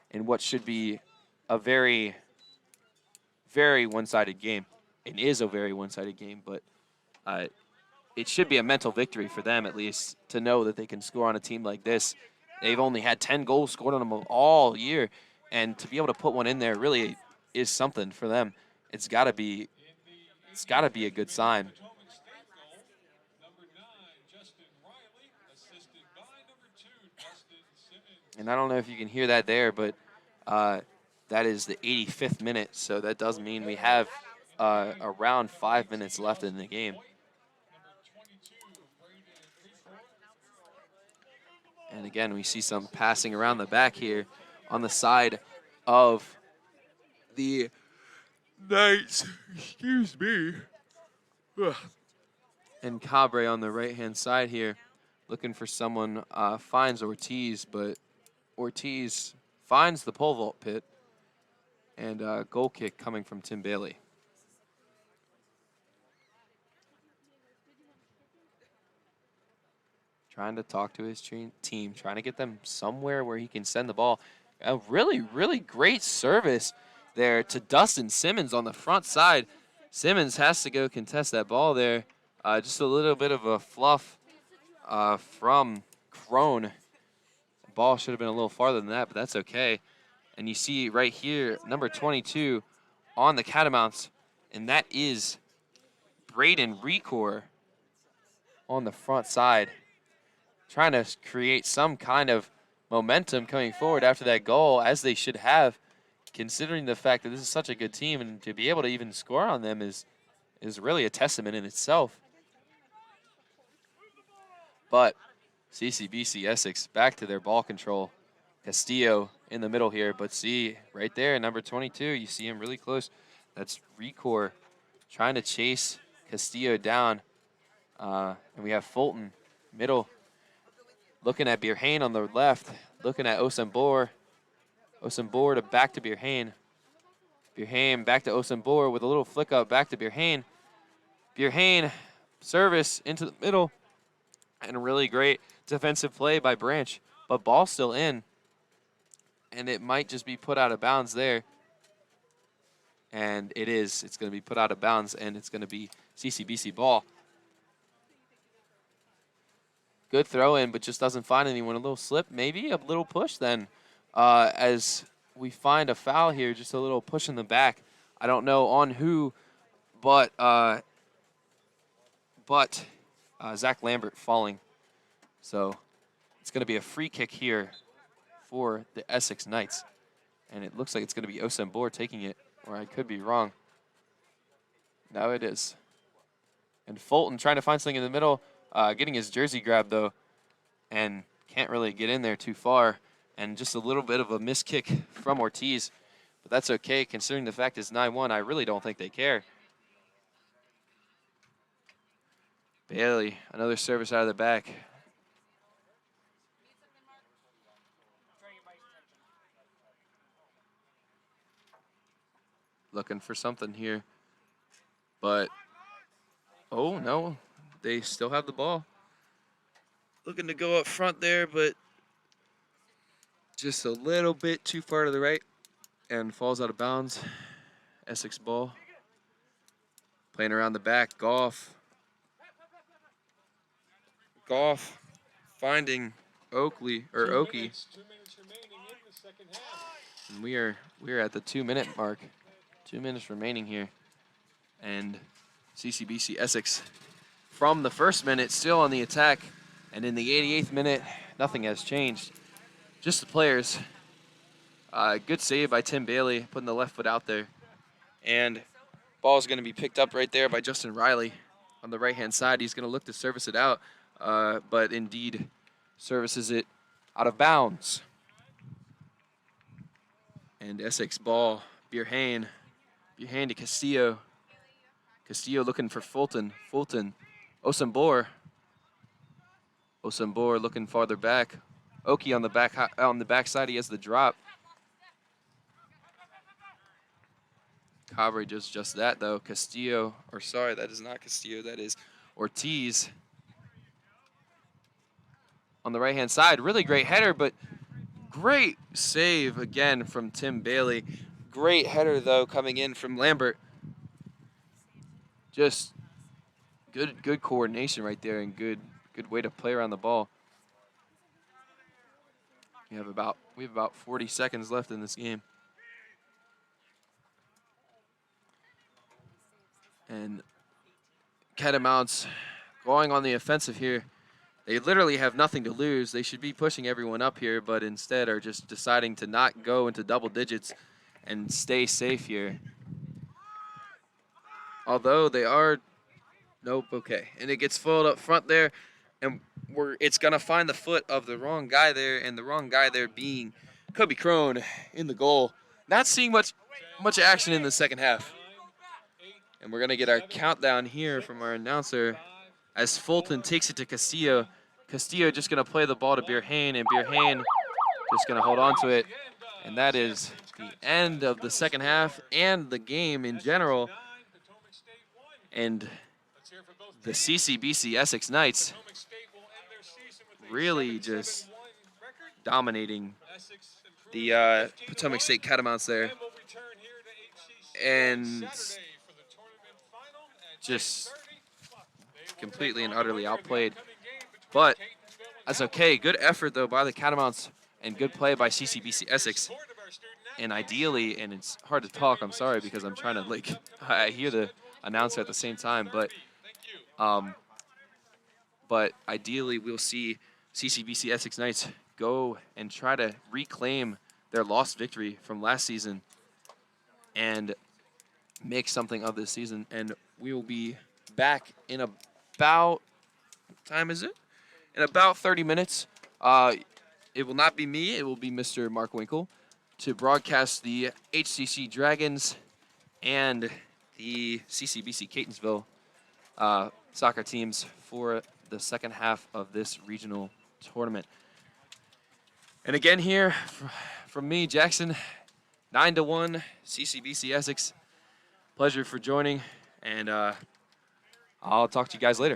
Speaker 1: in what should be a very, very one-sided game. It is a very one-sided game, but it should be a mental victory for them, at least, to know that they can score on a team like this. They've only had 10 goals scored on them all year, and to be able to put one in there really is something for them. It's got to be a good sign. And I don't know if you can hear that there, but that is the 85th minute, so that does mean we have around 5 minutes left in the game. And again, we see some passing around the back here on the side of the Knights. Excuse me. And Cabre on the right-hand side here, looking for someone, finds Ortiz, but Ortiz finds the pole vault pit, and a goal kick coming from Tim Bailey. Trying to talk to his team, trying to get them somewhere where he can send the ball. A really, really great service there to Dustin Simmons on the front side. Simmons has to go contest that ball there. Just a little bit of a fluff from Crone. Ball should have been a little farther than that, but that's okay. And you see right here, number 22 on the Catamounts, and that is Braden Recor on the front side, trying to create some kind of momentum coming forward after that goal, as they should have, considering the fact that this is such a good team, and to be able to even score on them is really a testament in itself. But CCBC Essex back to their ball control. Castillo in the middle here, but see right there, number 22, you see him really close. That's Recor trying to chase Castillo down. And we have Fulton, middle, looking at Birhane on the left, looking at Osembor. Osembor to back to Birhane. Birhane back to Osembor with a little flick up back to Birhane. Birhane, service into the middle, and a really great defensive play by Branch, but ball still in, and it might just be put out of bounds there. And it is. It's going to be put out of bounds, and it's going to be CCBC ball. Good throw in, but just doesn't find anyone. A little slip, maybe a little push then, as we find a foul here, just a little push in the back. I don't know on who, but Zach Lambert falling. So it's going to be a free kick here for the Essex Knights. And it looks like it's going to be Osembor taking it, or I could be wrong. No, it is. And Fulton trying to find something in the middle, getting his jersey grabbed, though, and can't really get in there too far. And just a little bit of a missed kick from Ortiz. But that's okay, considering the fact it's 9-1. I really don't think they care. Bailey, another service out of the back. Looking for something here. But, oh, no, they still have the ball. Looking to go up front there, but just a little bit too far to the right and falls out of bounds. Essex ball. Playing around the back, Goff. Goff finding Oakley, or Oki.
Speaker 3: 2 minutes remaining in the second half.
Speaker 1: And we are at the 2-minute mark. 2 minutes remaining here. And CCBC Essex from the first minute still on the attack. And in the 88th minute, nothing has changed. Just the players. Good save by Tim Bailey, putting the left foot out there. And ball is going to be picked up right there by Justin Riley on the right-hand side. He's going to look to service it out, but indeed services it out of bounds. And Essex ball, Birhane to Castillo. Castillo looking for Fulton. Osembor looking farther back. Oki on the back side. He has the drop. Cabre does just that though. Castillo, or sorry, that is not Castillo. That is Ortiz on the right-hand side. Really great header, but great save again from Tim Bailey. Great header though coming in from Lambert. Just good coordination right there, and good way to play around the ball. We have about 40 seconds left in this game. And Catamounts going on the offensive here. They literally have nothing to lose. They should be pushing everyone up here, but instead are just deciding to not go into double digits and stay safe here. Although they are, nope, okay. And it gets foiled up front there, and it's going to find the foot of the wrong guy there, and the wrong guy there being Kobe Crone in the goal. Not seeing much action in the second half. And we're going to get our countdown here from our announcer as Fulton takes it to Castillo. Castillo just going to play the ball to Birhane, and Birhane just going to hold on to it. And that is the end of the second half and the game in general. And the CCBC Essex Knights really just dominating the Potomac State Catamounts there. And just completely and utterly outplayed. But that's okay. Good effort, though, by the Catamounts, and good play by CCBC Essex. And ideally, and it's hard to talk, I'm sorry, because I'm trying to, like, I hear the announcer at the same time, but ideally we'll see CCBC Essex Knights go and try to reclaim their lost victory from last season and make something of this season. And we will be back in about, what time is it? In about 30 minutes. It will not be me. It will be Mr. Mark Winkle to broadcast the HCC Dragons and the CCBC Catonsville soccer teams for the second half of this regional tournament. And again here from me, Jackson, 9-1, CCBC Essex. Pleasure for joining, and I'll talk to you guys later.